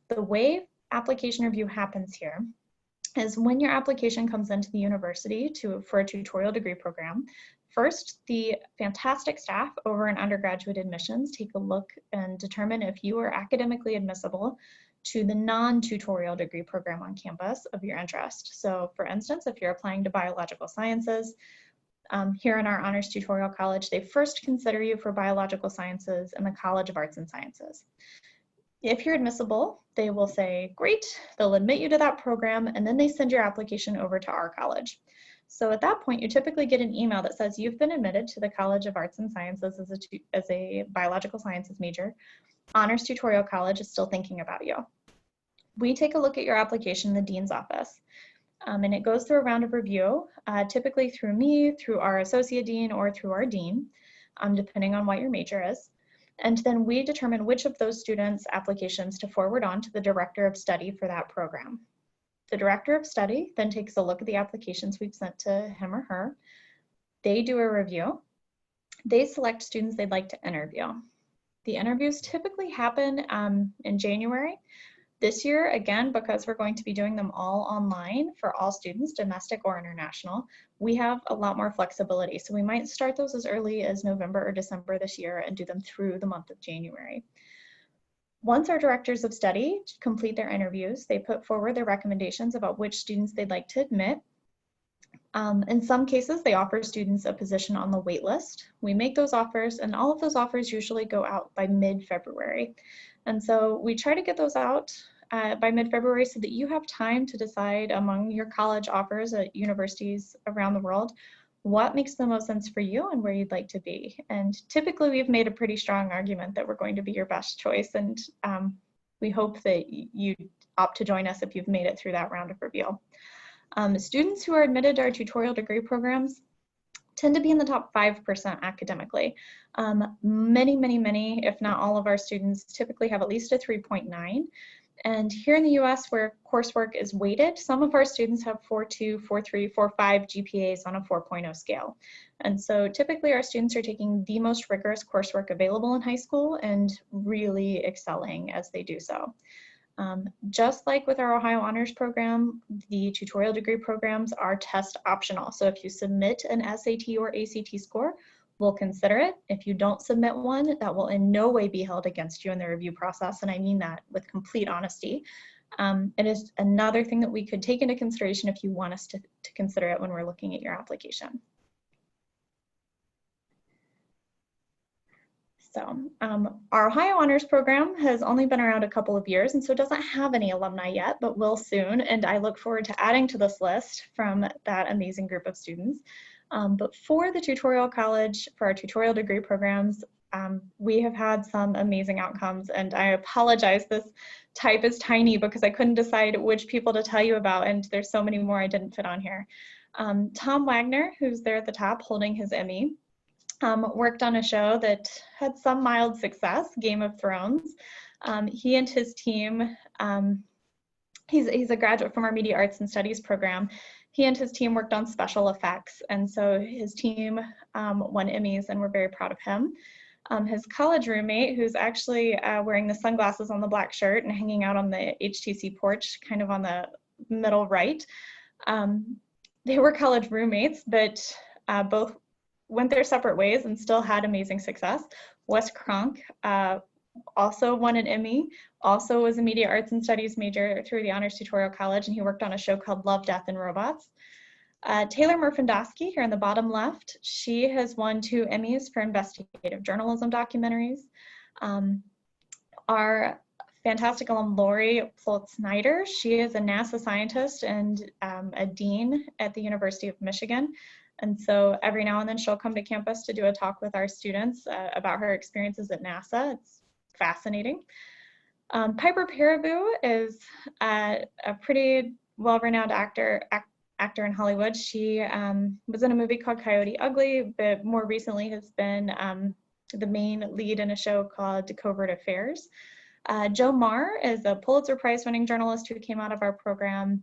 The way application review happens here is when your application comes into the university for a tutorial degree program, first, the fantastic staff over in undergraduate admissions take a look and determine if you are academically admissible to the non-tutorial degree program on campus of your interest. So for instance, if you're applying to biological sciences, here in our Honors Tutorial College, they first consider you for biological sciences in the College of Arts and Sciences. If you're admissible, they will say, great, they'll admit you to that program, and then they send your application over to our college. So at that point, you typically get an email that says you've been admitted to the College of Arts and Sciences as a biological sciences major. Honors Tutorial College is still thinking about you. We take a look at your application in the dean's office. And it goes through a round of review, typically through me, through our associate dean, or through our dean, depending on what your major is. And then we determine which of those students' applications to forward on to the director of study for that program. The director of study then takes a look at the applications we've sent to him or her. They do a review. They select students they'd like to interview. The interviews typically happen in January. This year, again, because we're going to be doing them all online for all students, domestic or international, we have a lot more flexibility. So we might start those as early as November or December this year and do them through the month of January. Once our directors of study complete their interviews, they put forward their recommendations about which students they'd like to admit. In some cases, they offer students a position on the wait list. We make those offers, and all of those offers usually go out by mid-February. And so we try to get those out by mid-February so that you have time to decide among your college offers at universities around the world what makes the most sense for you and where you'd like to be. And typically we've made a pretty strong argument that we're going to be your best choice, and we hope that you opt to join us if you've made it through that round of review. Students who are admitted to our tutorial degree programs tend to be in the top 5% academically. Many, if not all of our students typically have at least a 3.9. And here in the US, where coursework is weighted, some of our students have 4.2, 4.3, 4.5 GPAs on a 4.0 scale. And so typically our students are taking the most rigorous coursework available in high school and really excelling as they do so. Just like with our Ohio Honors Program, the tutorial degree programs are test optional. So if you submit an SAT or ACT score, we'll consider it. If you don't submit one, that will in no way be held against you in the review process, and I mean that with complete honesty. It is another thing that we could take into consideration if you want us to consider it when we're looking at your application. So our Ohio Honors Program has only been around a couple of years, and so it doesn't have any alumni yet, but will soon, and I look forward to adding to this list from that amazing group of students. But for the tutorial college, for our tutorial degree programs, we have had some amazing outcomes, and I apologize, this type is tiny because I couldn't decide which people to tell you about, and there's so many more I didn't fit on here. Tom Wagner, who's there at the top holding his Emmy, worked on a show that had some mild success, Game of Thrones. He and his team, he's a graduate from our Media Arts and Studies program. He and his team worked on special effects, and so his team won Emmys, and we're very proud of him. His college roommate, who's actually wearing the sunglasses on the black shirt and hanging out on the HTC porch, kind of on the middle right, they were college roommates, but both went their separate ways and still had amazing success. Wes Cronk also won an Emmy, also was a media arts and studies major through the Honors Tutorial College, and he worked on a show called Love, Death, and Robots. Taylor Murfandowski, here in the bottom left, she has won 2 Emmys for investigative journalism documentaries. Our fantastic alum Lori Plolt-Snyder, she is a NASA scientist and a dean at the University of Michigan. And so every now and then she'll come to campus to do a talk with our students about her experiences at NASA. It's fascinating. Piper Perabo is a pretty well-renowned actor in Hollywood. She was in a movie called Coyote Ugly, but more recently has been the main lead in a show called Covert Affairs. Joe Marr is a Pulitzer Prize-winning journalist who came out of our program.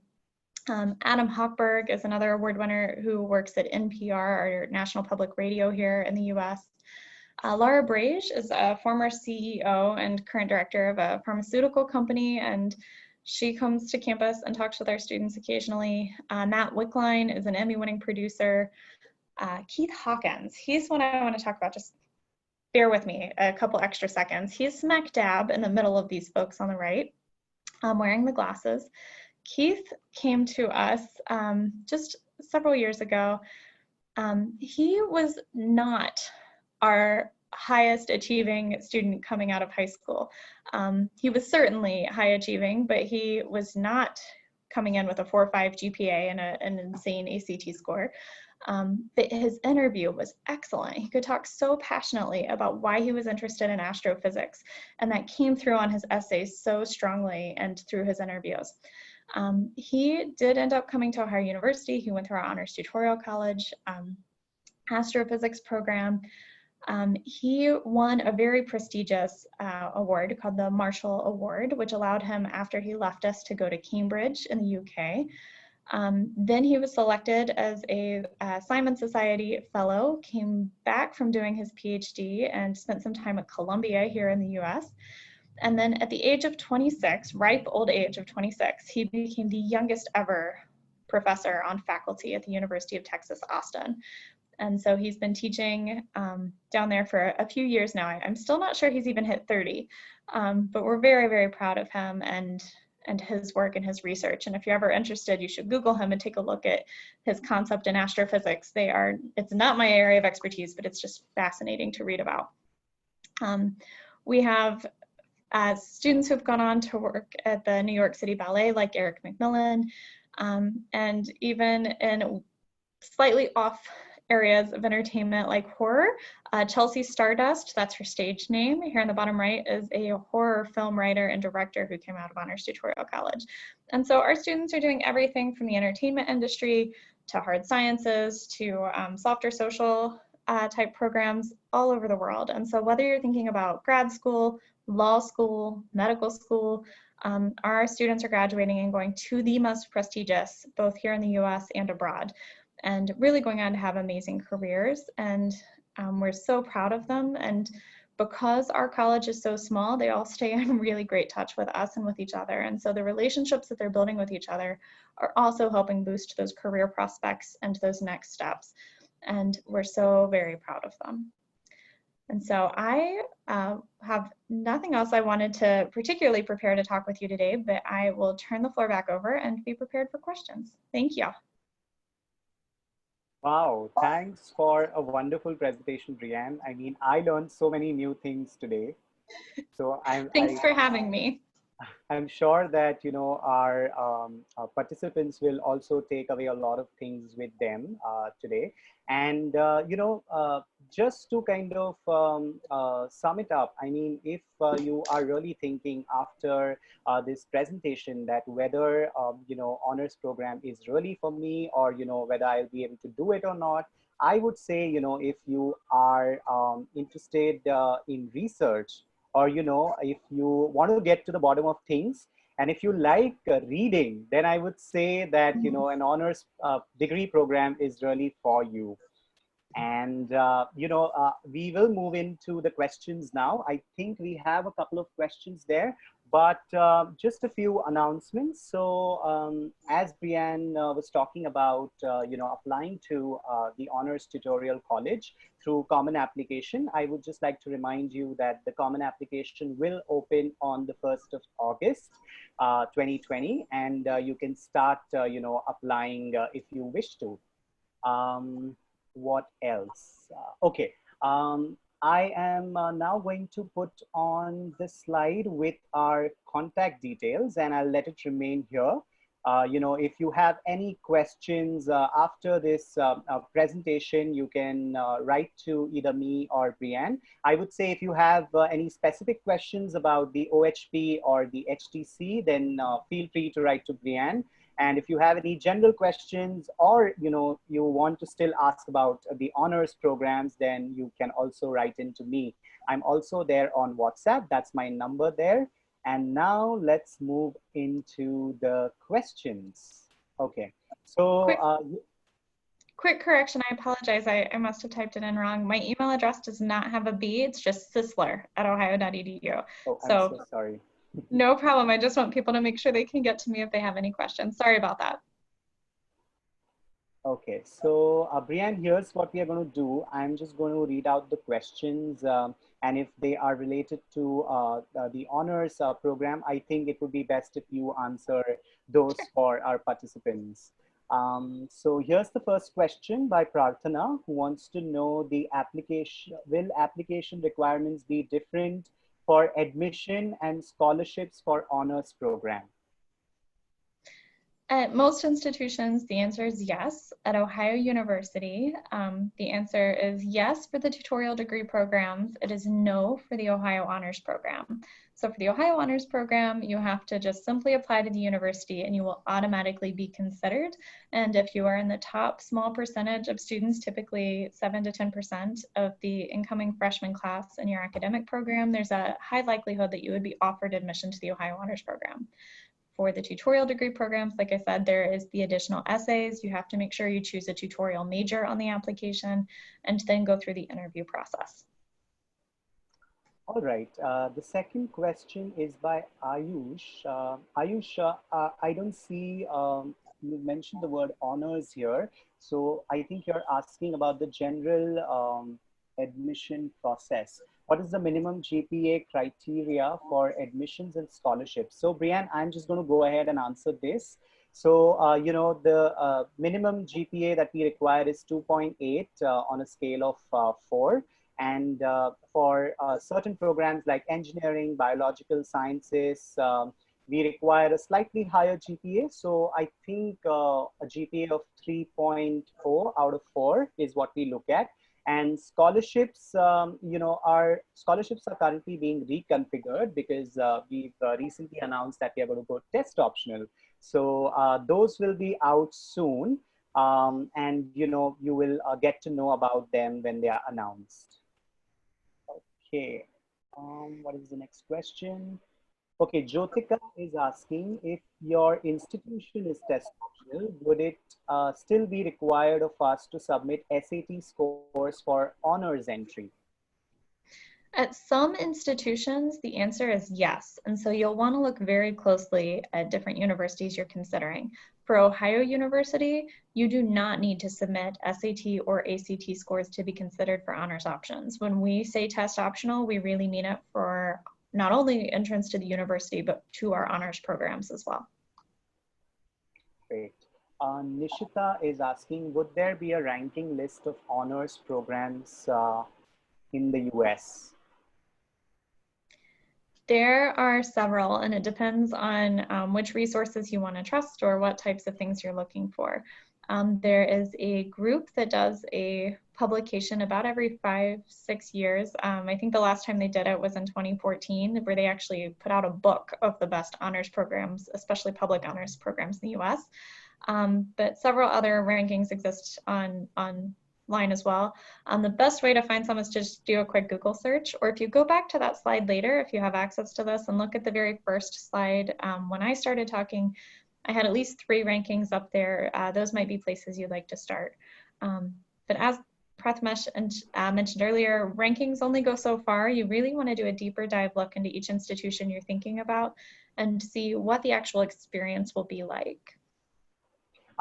Adam Hochberg is another award winner who works at NPR, our national public radio here in the US. Laura Brage is a former CEO and current director of a pharmaceutical company, and she comes to campus and talks with our students occasionally. Matt Wickline is an Emmy-winning producer. Keith Hawkins, he's one I want to talk about. Just bear with me a couple extra seconds. He's smack dab in the middle of these folks on the right, wearing the glasses. Keith came to us just several years ago. He was not our highest achieving student coming out of high school. He was certainly high achieving, but he was not coming in with a 4.5 GPA and an insane ACT score. But his interview was excellent. He could talk so passionately about why he was interested in astrophysics, and that came through on his essays so strongly and through his interviews. He did end up coming to Ohio University. He went through our Honors Tutorial College astrophysics program. He won a very prestigious award called the Marshall Award, which allowed him, after he left us, to go to Cambridge in the UK. Then he was selected as a Simon Society Fellow, came back from doing his PhD and spent some time at Columbia here in the US. And then at the age of 26, ripe old age of 26, he became the youngest ever professor on faculty at the University of Texas, Austin. And so he's been teaching down there for a few years now. I'm still not sure he's even hit 30, but we're very, very proud of him and his work and his research. And if you're ever interested, you should Google him and take a look at his concept in astrophysics. It's not my area of expertise, but it's just fascinating to read about. We have students who've gone on to work at the New York City Ballet, like Eric McMillan, and even in slightly off areas of entertainment like horror. Chelsea Stardust, that's her stage name, here in the bottom right, is a horror film writer and director who came out of Honors Tutorial College. And so our students are doing everything from the entertainment industry to hard sciences to softer social type programs all over the world. And so whether you're thinking about grad school, law school, medical school, our students are graduating and going to the most prestigious, both here in the US and abroad, and really going on to have amazing careers. And we're so proud of them. And because our college is so small, they all stay in really great touch with us and with each other. And so the relationships that they're building with each other are also helping boost those career prospects and those next steps. And we're so very proud of them. And so I have nothing else I wanted to particularly prepare to talk with you today, but I will turn the floor back over and be prepared for questions. Thank you. Wow, thanks for a wonderful presentation, Brianne. I mean, I learned so many new things today. So Thanks for having me. I'm sure that, our participants will also take away a lot of things with them today. And, just to kind of sum it up, I mean, if you are really thinking after this presentation that whether, honors program is really for me, or, whether I'll be able to do it or not, I would say, if you are interested in research, or, if you want to get to the bottom of things, And if you like reading, then I would say that, you know, an honors degree program is really for you. And, we will move into the questions now. I think we have a couple of questions there, but just a few announcements. So as Brianne was talking about, applying to the Honors Tutorial College through Common Application, I would just like to remind you that the Common Application will open on the 1st of August, 2020, and you can start, applying if you wish to. What else? Okay. I am now going to put on the slide with our contact details, and I'll let it remain here. If you have any questions after this presentation, you can write to either me or Brianne. I would say if you have any specific questions about the OHP or the HTC, then feel free to write to Brianne. And if you have any general questions, or you want to still ask about the honors programs, then you can also write into me. I'm also there on WhatsApp. That's my number there. And now let's move into the questions. Okay. So quick correction. I apologize. I must have typed it in wrong. My email address does not have a B. It's just sisler@ohio.edu. oh, I'm so sorry. No problem. I just want people to make sure they can get to me if they have any questions. Sorry about that. Okay, so Brianne, here's what we are going to do. I'm just going to read out the questions, and if they are related to the honors program, I think it would be best if you answer those for our participants. So here's the first question by Prarthana, who wants to know will application requirements be different for admission and scholarships for honors program? At most institutions, the answer is yes. At Ohio University, the answer is yes for the tutorial degree programs. It is no for the Ohio Honors Program. So for the Ohio Honors Program, you have to just simply apply to the university and you will automatically be considered. And if you are in the top small percentage of students, typically 7 to 10% of the incoming freshman class in your academic program, there's a high likelihood that you would be offered admission to the Ohio Honors Program. For the tutorial degree programs, like I said, there is the additional essays. You have to make sure you choose a tutorial major on the application and then go through the interview process. All right. The second question is by Ayush. Ayush, I don't see you mentioned the word honors here. So I think you're asking about the general admission process. What is the minimum GPA criteria for admissions and scholarships? So Brianne, I'm just going to go ahead and answer this. So, the minimum GPA that we require is 2.8 on a scale of 4. And for certain programs like engineering, biological sciences, we require a slightly higher GPA. So I think a GPA of 3.0 out of 4 is what we look at. And scholarships, our scholarships are currently being reconfigured because we've recently announced that we are going to go test optional. So those will be out soon. And, you will get to know about them when they are announced. Okay. What is the next question? Okay, Jyotika is asking if your institution is test optional, would it still be required of us to submit SAT scores for honors entry? At some institutions, the answer is yes. And so you'll want to look very closely at different universities you're considering. For Ohio University, you do not need to submit SAT or ACT scores to be considered for honors options. When we say test optional, we really mean it for not only entrance to the university, but to our honors programs as well. Great. Nishita is asking, would there be a ranking list of honors programs in the US? There are several, and it depends on which resources you want to trust or what types of things you're looking for. There is a group that does a publication about every 5-6 years. I think the last time they did it was in 2014, where they actually put out a book of the best honors programs, especially public honors programs in the US. But several other rankings exist on line as well. The best way to find some is to just do a quick Google search, or if you go back to that slide later, if you have access to this, and look at the very first slide. When I started talking, I had at least 3 rankings up there. Those might be places you'd like to start. But as Prathamesh mentioned earlier, rankings only go so far. You really want to do a deeper dive look into each institution you're thinking about and see what the actual experience will be like.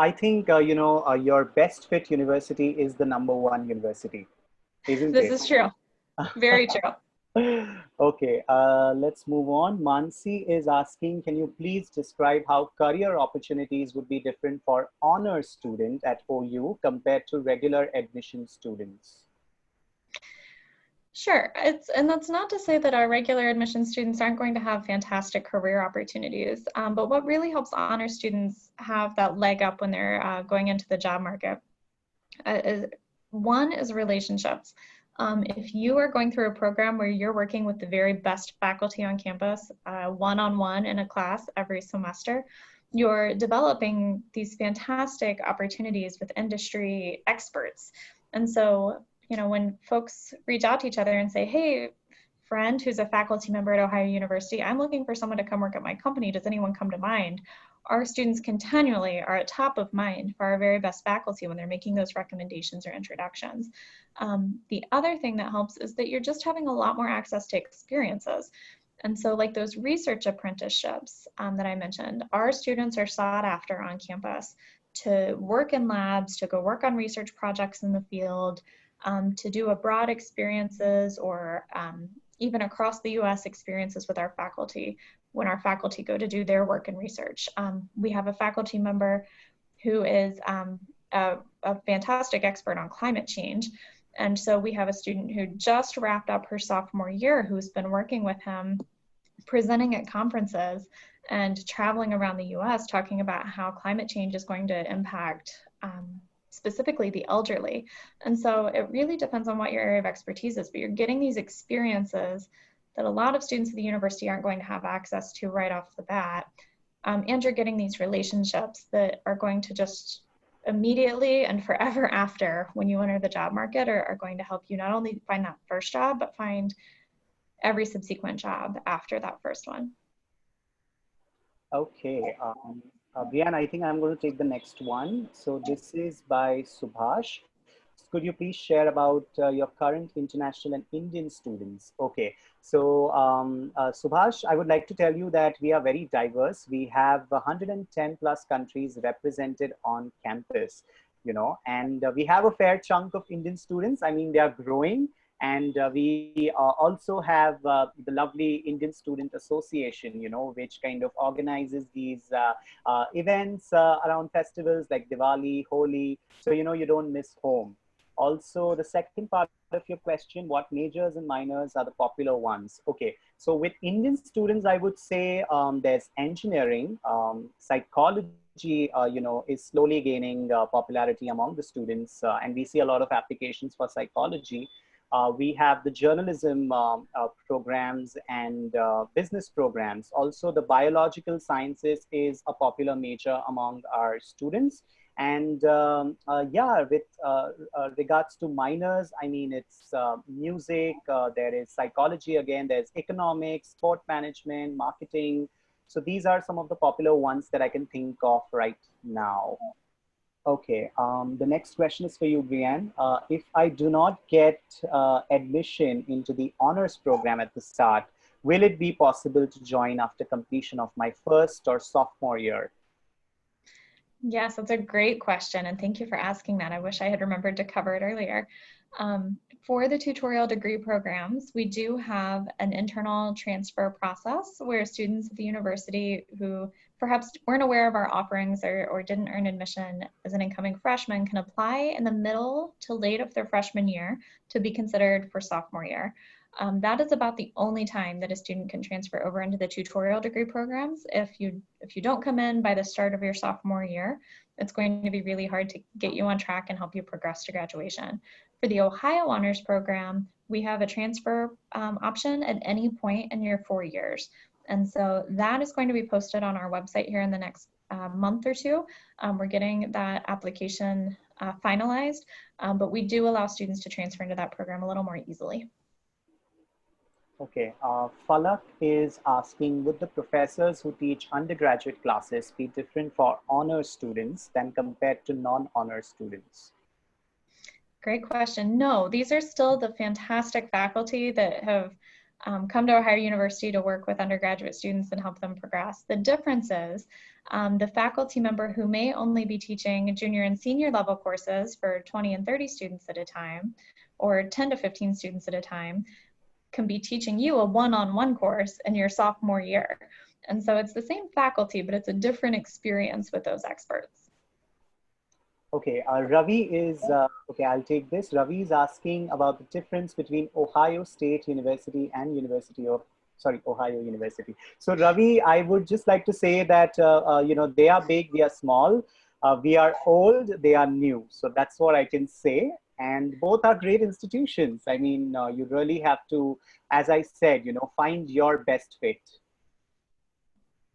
I think, your best fit university is the #1 university, isn't This it? is true. Very true. Okay, let's move on. Mansi is asking, can you please describe how career opportunities would be different for honors student at OU compared to regular admission students? Sure, and that's not to say that our regular admission students aren't going to have fantastic career opportunities, but what really helps honor students have that leg up when they're going into the job market one is relationships. If you are going through a program where you're working with the very best faculty on campus, one-on-one in a class every semester, you're developing these fantastic opportunities with industry experts. And so, when folks reach out to each other and say, hey, friend who's a faculty member at Ohio University, I'm looking for someone to come work at my company. Does anyone come to mind? Our students continually are at top of mind for our very best faculty when they're making those recommendations or introductions. The other thing that helps is that you're just having a lot more access to experiences. And so like those research apprenticeships that I mentioned, our students are sought after on campus to work in labs, to go work on research projects in the field, to do abroad experiences or even across the US experiences with our faculty when our faculty go to do their work and research. We have a faculty member who is a fantastic expert on climate change. And so we have a student who just wrapped up her sophomore year who's been working with him, presenting at conferences and traveling around the US talking about how climate change is going to impact specifically the elderly. And so it really depends on what your area of expertise is, but you're getting these experiences that a lot of students at the university aren't going to have access to right off the bat. And you're getting these relationships that are going to just immediately and forever after when you enter the job market are going to help you not only find that first job, but find every subsequent job after that first one. Okay, Brian, I think I'm going to take the next one. So this is by Subhash. Could you please share about your current international and Indian students? Okay, so Subhash, I would like to tell you that we are very diverse. We have 110 plus countries represented on campus, and we have a fair chunk of Indian students. I mean, they are growing. And we also have the lovely Indian Student Association, which kind of organizes these events around festivals like Diwali, Holi. So, you don't miss home. Also, the second part of your question, what majors and minors are the popular ones? Okay, so with Indian students, I would say there's engineering, psychology, is slowly gaining popularity among the students. And we see a lot of applications for psychology. We have the journalism programs and business programs. Also, the biological sciences is a popular major among our students. And yeah, with regards to minors, I mean, it's music, there is psychology again, there's economics, sport management, marketing. So these are some of the popular ones that I can think of right now. Okay, the next question is for you, Brianne. If I do not get admission into the honors program at the start, will it be possible to join after completion of my first or sophomore year? Yes, that's a great question. And thank you for asking that. I wish I had remembered to cover it earlier. For the tutorial degree programs, we do have an internal transfer process where students at the university who perhaps weren't aware of our offerings or didn't earn admission as an incoming freshman can apply in the middle to late of their freshman year to be considered for sophomore year. That is about the only time that a student can transfer over into the tutorial degree programs. If you don't come in by the start of your sophomore year, it's going to be really hard to get you on track and help you progress to graduation. For the Ohio Honors Program, we have a transfer option at any point in your 4 years. And so that is going to be posted on our website here in the next month or two. We're getting that application finalized, but we do allow students to transfer into that program a little more easily. Okay, Falak is asking, would the professors who teach undergraduate classes be different for honor students than compared to non-honor students? Great question. No, these are still the fantastic faculty that have come to Ohio University to work with undergraduate students and help them progress. The difference is the faculty member who may only be teaching junior and senior level courses for 20 and 30 students at a time, or 10 to 15 students at a time, can be teaching you a one-on-one course in your sophomore year. And so it's the same faculty, but it's a different experience with those experts. Okay, Ravi is, okay, I'll take this. Ravi is asking about the difference between Ohio State University and Ohio University. So Ravi, I would just like to say that, you know, they are big, we are small, we are old, they are new. So that's what I can say. And both are great institutions. I mean, you really have to, as I said, you know, find your best fit.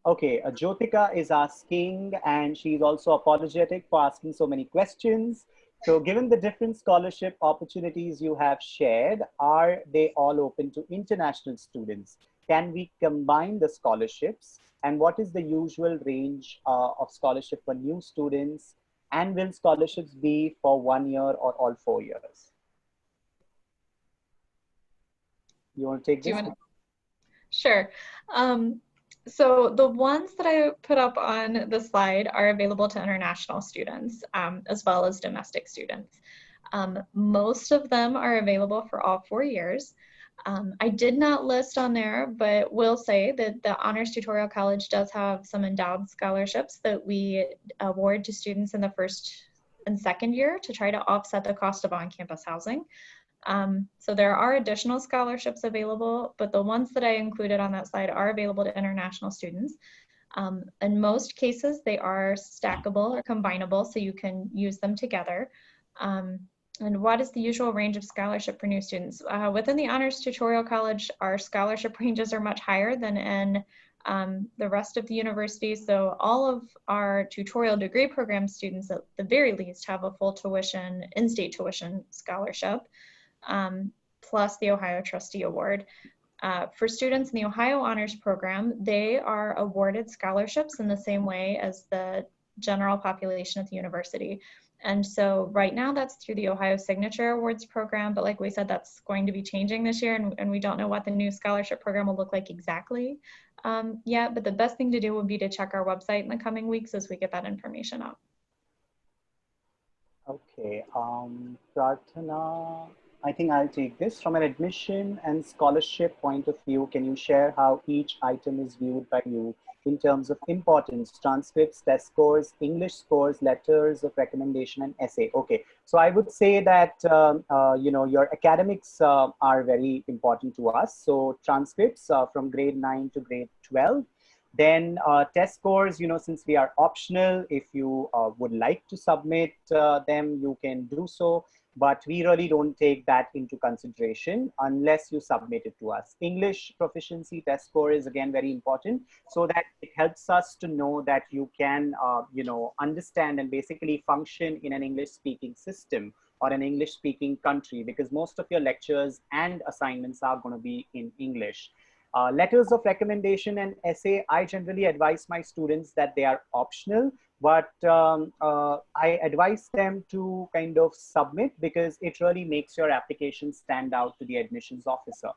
Okay, Jyotika is asking, and she's also apologetic for asking so many questions. So given the different scholarship opportunities you have shared, are they all open to international students? Can we combine the scholarships? And what is the usual range of scholarship for new students? And will scholarships be for 1 year or all 4 years? You want to take this? Sure. So the ones that I put up on the slide are available to international students as well as domestic students. Most of them are available for all 4 years. I did not list on there, but will say that the Honors Tutorial College does have some endowed scholarships that we award to students in the first and second year to try to offset the cost of on-campus housing. So there are additional scholarships available, but the ones that I included on that slide are available to international students. In most cases, they are stackable or combinable, so you can use them together. And what is the usual range of scholarship for new students? Within the Honors Tutorial College, our scholarship ranges are much higher than in the rest of the university. So all of our tutorial degree program students, at the very least, have a full tuition, in-state tuition scholarship. Plus the Ohio Trustee Award. For students in the Ohio Honors Program, they are awarded scholarships in the same way as the general population at the university. And so right now that's through the Ohio Signature Awards program, but like we said, that's going to be changing this year, and we don't know what the new scholarship program will look like exactly yet, but the best thing to do would be to check our website in the coming weeks as we get that information up. Okay, Prarthana, I think I'll take this. From an admission and scholarship point of view, can you share how each item is viewed by you in terms of importance, transcripts, test scores, English scores, letters of recommendation, and essay? Okay, so I would say that, you know, your academics are very important to us. So transcripts from grade 9 to grade 12. Then test scores, you know, since we are optional, if you would like to submit them, you can do so. But we really don't take that into consideration unless you submit it to us. English proficiency test score is again very important, so that it helps us to know that you can, you know, understand and basically function in an English speaking system or an English speaking country, because most of your lectures and assignments are going to be in English. Letters of recommendation and essay, I generally advise my students that they are optional, but I advise them to kind of submit because it really makes your application stand out to the admissions officer.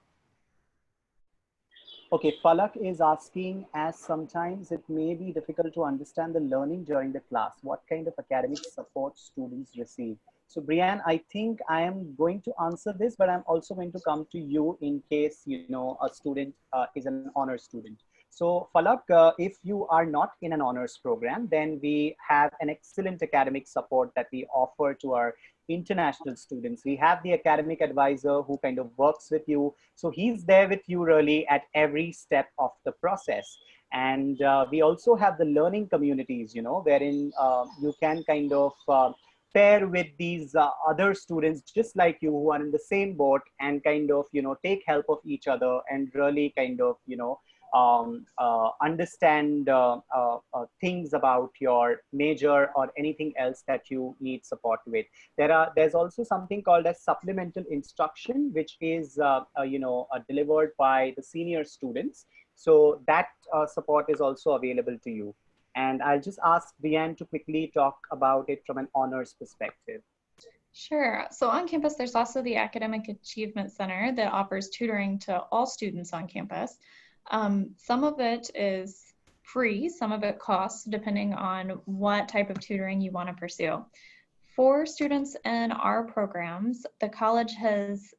Okay, Falak is asking, as sometimes it may be difficult to understand the learning during the class, what kind of academic support students receive? So Brianne, I think I am going to answer this, but I'm also going to come to you in case, you know, a student is an honors student. So Falak, if you are not in an honors program, then we have an excellent academic support that we offer to our international students. We have the academic advisor who kind of works with you. So he's there with you really at every step of the process. And we also have the learning communities, you know, wherein you can kind of pair with these other students just like you who are in the same boat and kind of, you know, take help of each other and really kind of, you know, understand things about your major or anything else that you need support with. There's also something called as supplemental instruction, which is delivered by the senior students. So that support is also available to you. And I'll just ask Brianne to quickly talk about it from an honors perspective. Sure. So on campus, there's also the Academic Achievement Center that offers tutoring to all students on campus. Some of it is free, some of it costs, depending on what type of tutoring you want to pursue. For students in our programs, the college has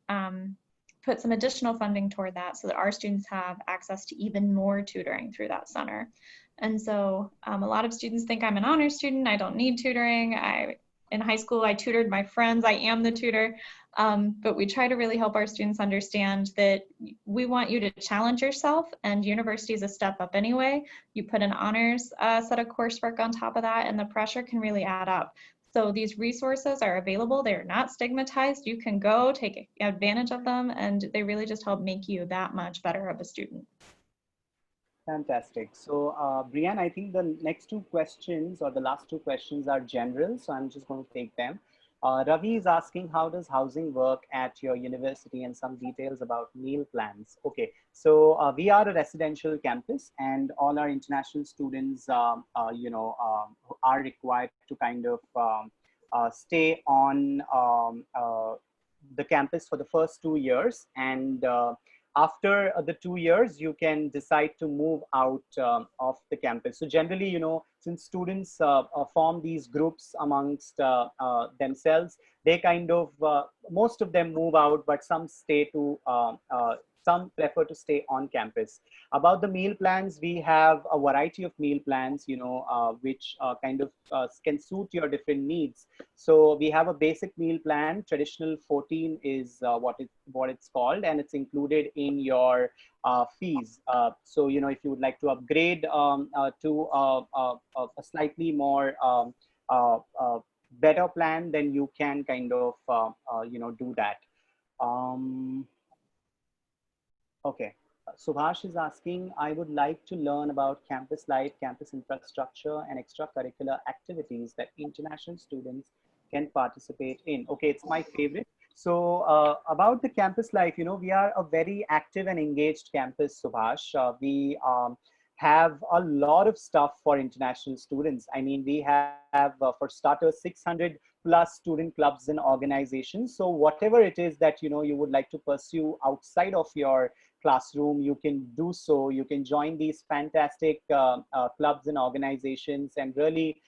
put some additional funding toward that so that our students have access to even more tutoring through that center. And so a lot of students think I'm an honor student, I don't need tutoring. In high school, I tutored my friends, I am the tutor, but we try to really help our students understand that we want you to challenge yourself, and university is a step up anyway. You put an honors set of coursework on top of that, and the pressure can really add up. So these resources are available, they're not stigmatized, you can go take advantage of them, and they really just help make you that much better of a student. Fantastic. So, Brianne, I think the next two questions or the last two questions are general, so I'm just going to take them. Ravi is asking, how does housing work at your university, and some details about meal plans. Okay, so we are a residential campus, and all our international students, are required to kind of stay on the campus for the first 2 years, and after the 2 years, you can decide to move out of the campus. So generally, since students form these groups amongst themselves, they kind of, most of them move out, but some stay to, some prefer to stay on campus. About the meal plans, we have a variety of meal plans, which kind of can suit your different needs. So we have a basic meal plan. Traditional 14 is what it's called, and it's included in your fees. So if you would like to upgrade to a slightly more better plan, then you can kind of do that. Okay. Subhash is asking, I would like to learn about campus life, campus infrastructure, and extracurricular activities that international students can participate in. Okay, it's my favorite. So about the campus life, we are a very active and engaged campus, Subhash. We have a lot of stuff for international students. I mean, we have, for starters, 600 plus student clubs and organizations. So whatever it is that, you would like to pursue outside of your classroom, you can do so. You can join these fantastic clubs and organizations, and really,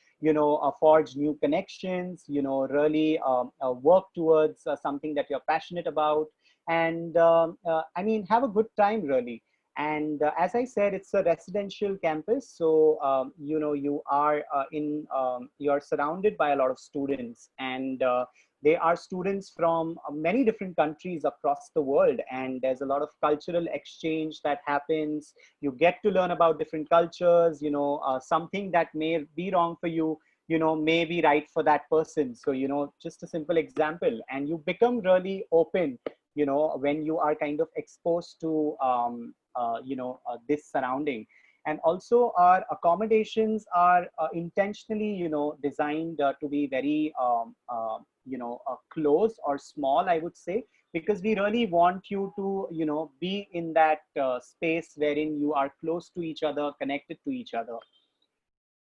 forge new connections, really work towards something that you're passionate about. And I mean, have a good time, really. And as I said, it's a residential campus. So, you are you're surrounded by a lot of students, and they are students from many different countries across the world. And there's a lot of cultural exchange that happens. You get to learn about different cultures, something that may be wrong for you, may be right for that person. So, just a simple example, and you become really open, when you are kind of exposed to, this surrounding. And also our accommodations are intentionally, designed to be very, close or small, I would say, because we really want you to, be in that space wherein you are close to each other, connected to each other.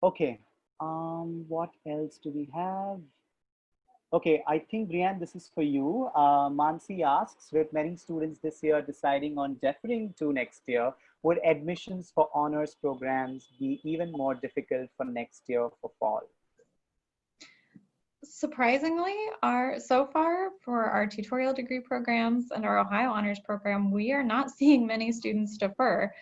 Okay. What else do we have? Okay, I think, Brianne, this is for you. Mansi asks, with many students this year deciding on deferring to next year, would admissions for honors programs be even more difficult for next year for fall? Surprisingly, so far for our tutorial degree programs and our Ohio Honors program, we are not seeing many students defer.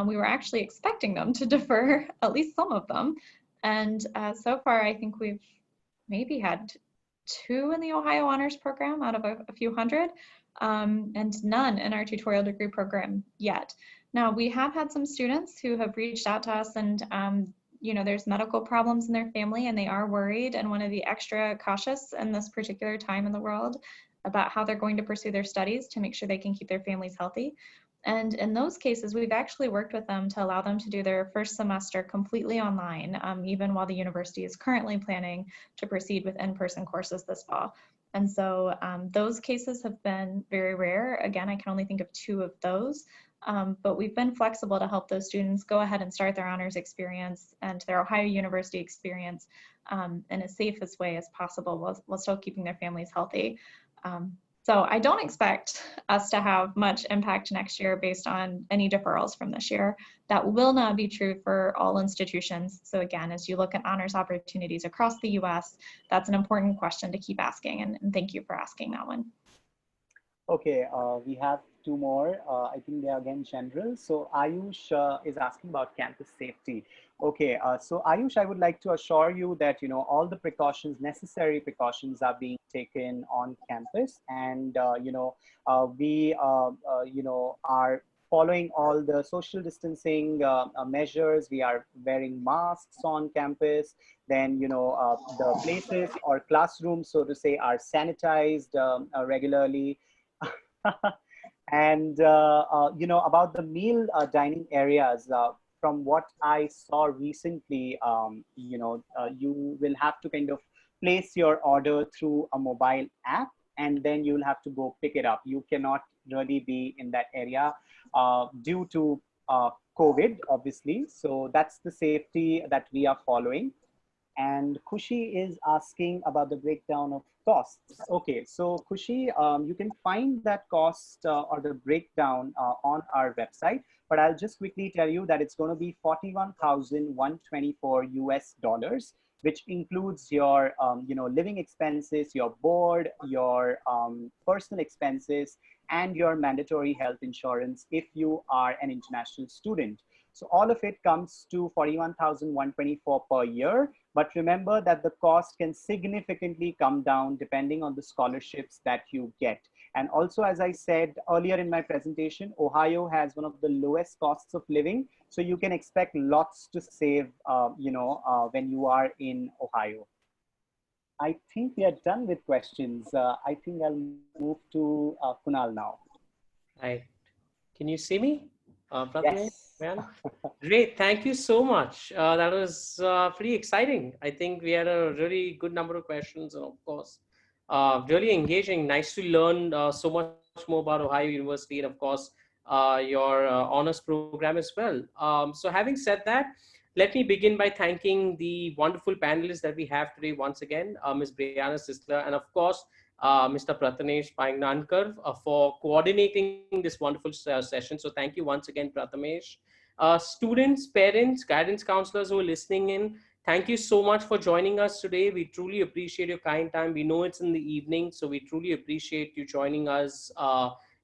We were actually expecting them to defer, at least some of them. And so far, I think we've maybe had 2 in the Ohio Honors program out of a few hundred, and none in our tutorial degree program yet. Now, we have had some students who have reached out to us, and there's medical problems in their family and they are worried and want to be extra cautious in this particular time in the world about how they're going to pursue their studies to make sure they can keep their families healthy. And in those cases, we've actually worked with them to allow them to do their first semester completely online, even while the university is currently planning to proceed with in-person courses this fall. And so those cases have been very rare. Again, I can only think of 2 of those, but we've been flexible to help those students go ahead and start their honors experience and their Ohio University experience in as safe as way as possible while still keeping their families healthy. So I don't expect us to have much impact next year based on any deferrals from this year. That will not be true for all institutions. So again, as you look at honors opportunities across the US, that's an important question to keep asking, and thank you for asking that one. Okay, we have 2 more. I think they are again general. So Ayush is asking about campus safety. Okay, so Ayush, I would like to assure you that all the precautions, necessary precautions, are being taken on campus, and we are following all the social distancing measures. We are wearing masks on campus. Then the places or classrooms, so to say, are sanitized regularly. And about the meal dining areas, from what I saw recently, you will have to kind of place your order through a mobile app, and then you'll have to go pick it up. You cannot really be in that area due to COVID, obviously. So that's the safety that we are following. And Kushi is asking about the breakdown of costs. Okay, so Kushi, you can find that cost or the breakdown on our website, but I'll just quickly tell you that it's going to be $41,124 US dollars, which includes your living expenses, your board, your personal expenses, and your mandatory health insurance if you are an international student. So all of it comes to $41,124 per year. But remember that the cost can significantly come down depending on the scholarships that you get. And also, as I said earlier in my presentation, Ohio has one of the lowest costs of living. So you can expect lots to save, when you are in Ohio. I think we are done with questions. I think I'll move to Kunal now. Right. Can you see me? Yes. Man? Great. Thank you so much. That was pretty exciting. I think we had a really good number of questions, and of course, really engaging. Nice to learn so much more about Ohio University, and of course, your honors program as well. So having said that, let me begin by thanking the wonderful panelists that we have today once again, Ms. Brianna Sisler, and of course, Mr. Prathamesh Paingnankar for coordinating this wonderful session. So thank you once again, Prathamesh. Students, parents, guidance counselors who are listening in, thank you so much for joining us today. We truly appreciate your kind time. We know it's in the evening, so we truly appreciate you joining us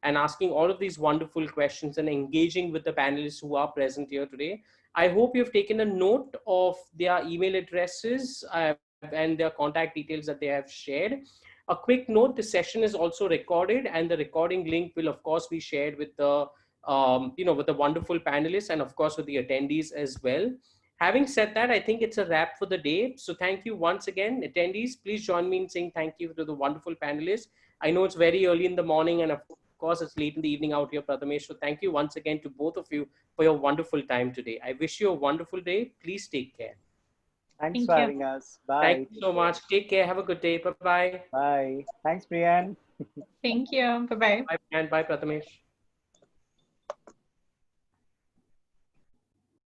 and asking all of these wonderful questions and engaging with the panelists who are present here today. I hope you've taken a note of their email addresses and their contact details that they have shared. A quick note, the session is also recorded, and the recording link will of course be shared with the with the wonderful panelists and of course with the attendees as well. Having said that, I think it's a wrap for the day. So thank you once again, attendees. Please join me in saying thank you to the wonderful panelists. I know it's very early in the morning, and of course it's late in the evening out here, Prathamesh. So thank you once again to both of you for your wonderful time today. I wish you a wonderful day. Please take care. Thanks for having us. Bye. Thank you so much. Take care. Have a good day. Bye-bye. Bye. Thanks, Priyan. Thank you. Bye-bye. Bye, and bye, Prathamesh.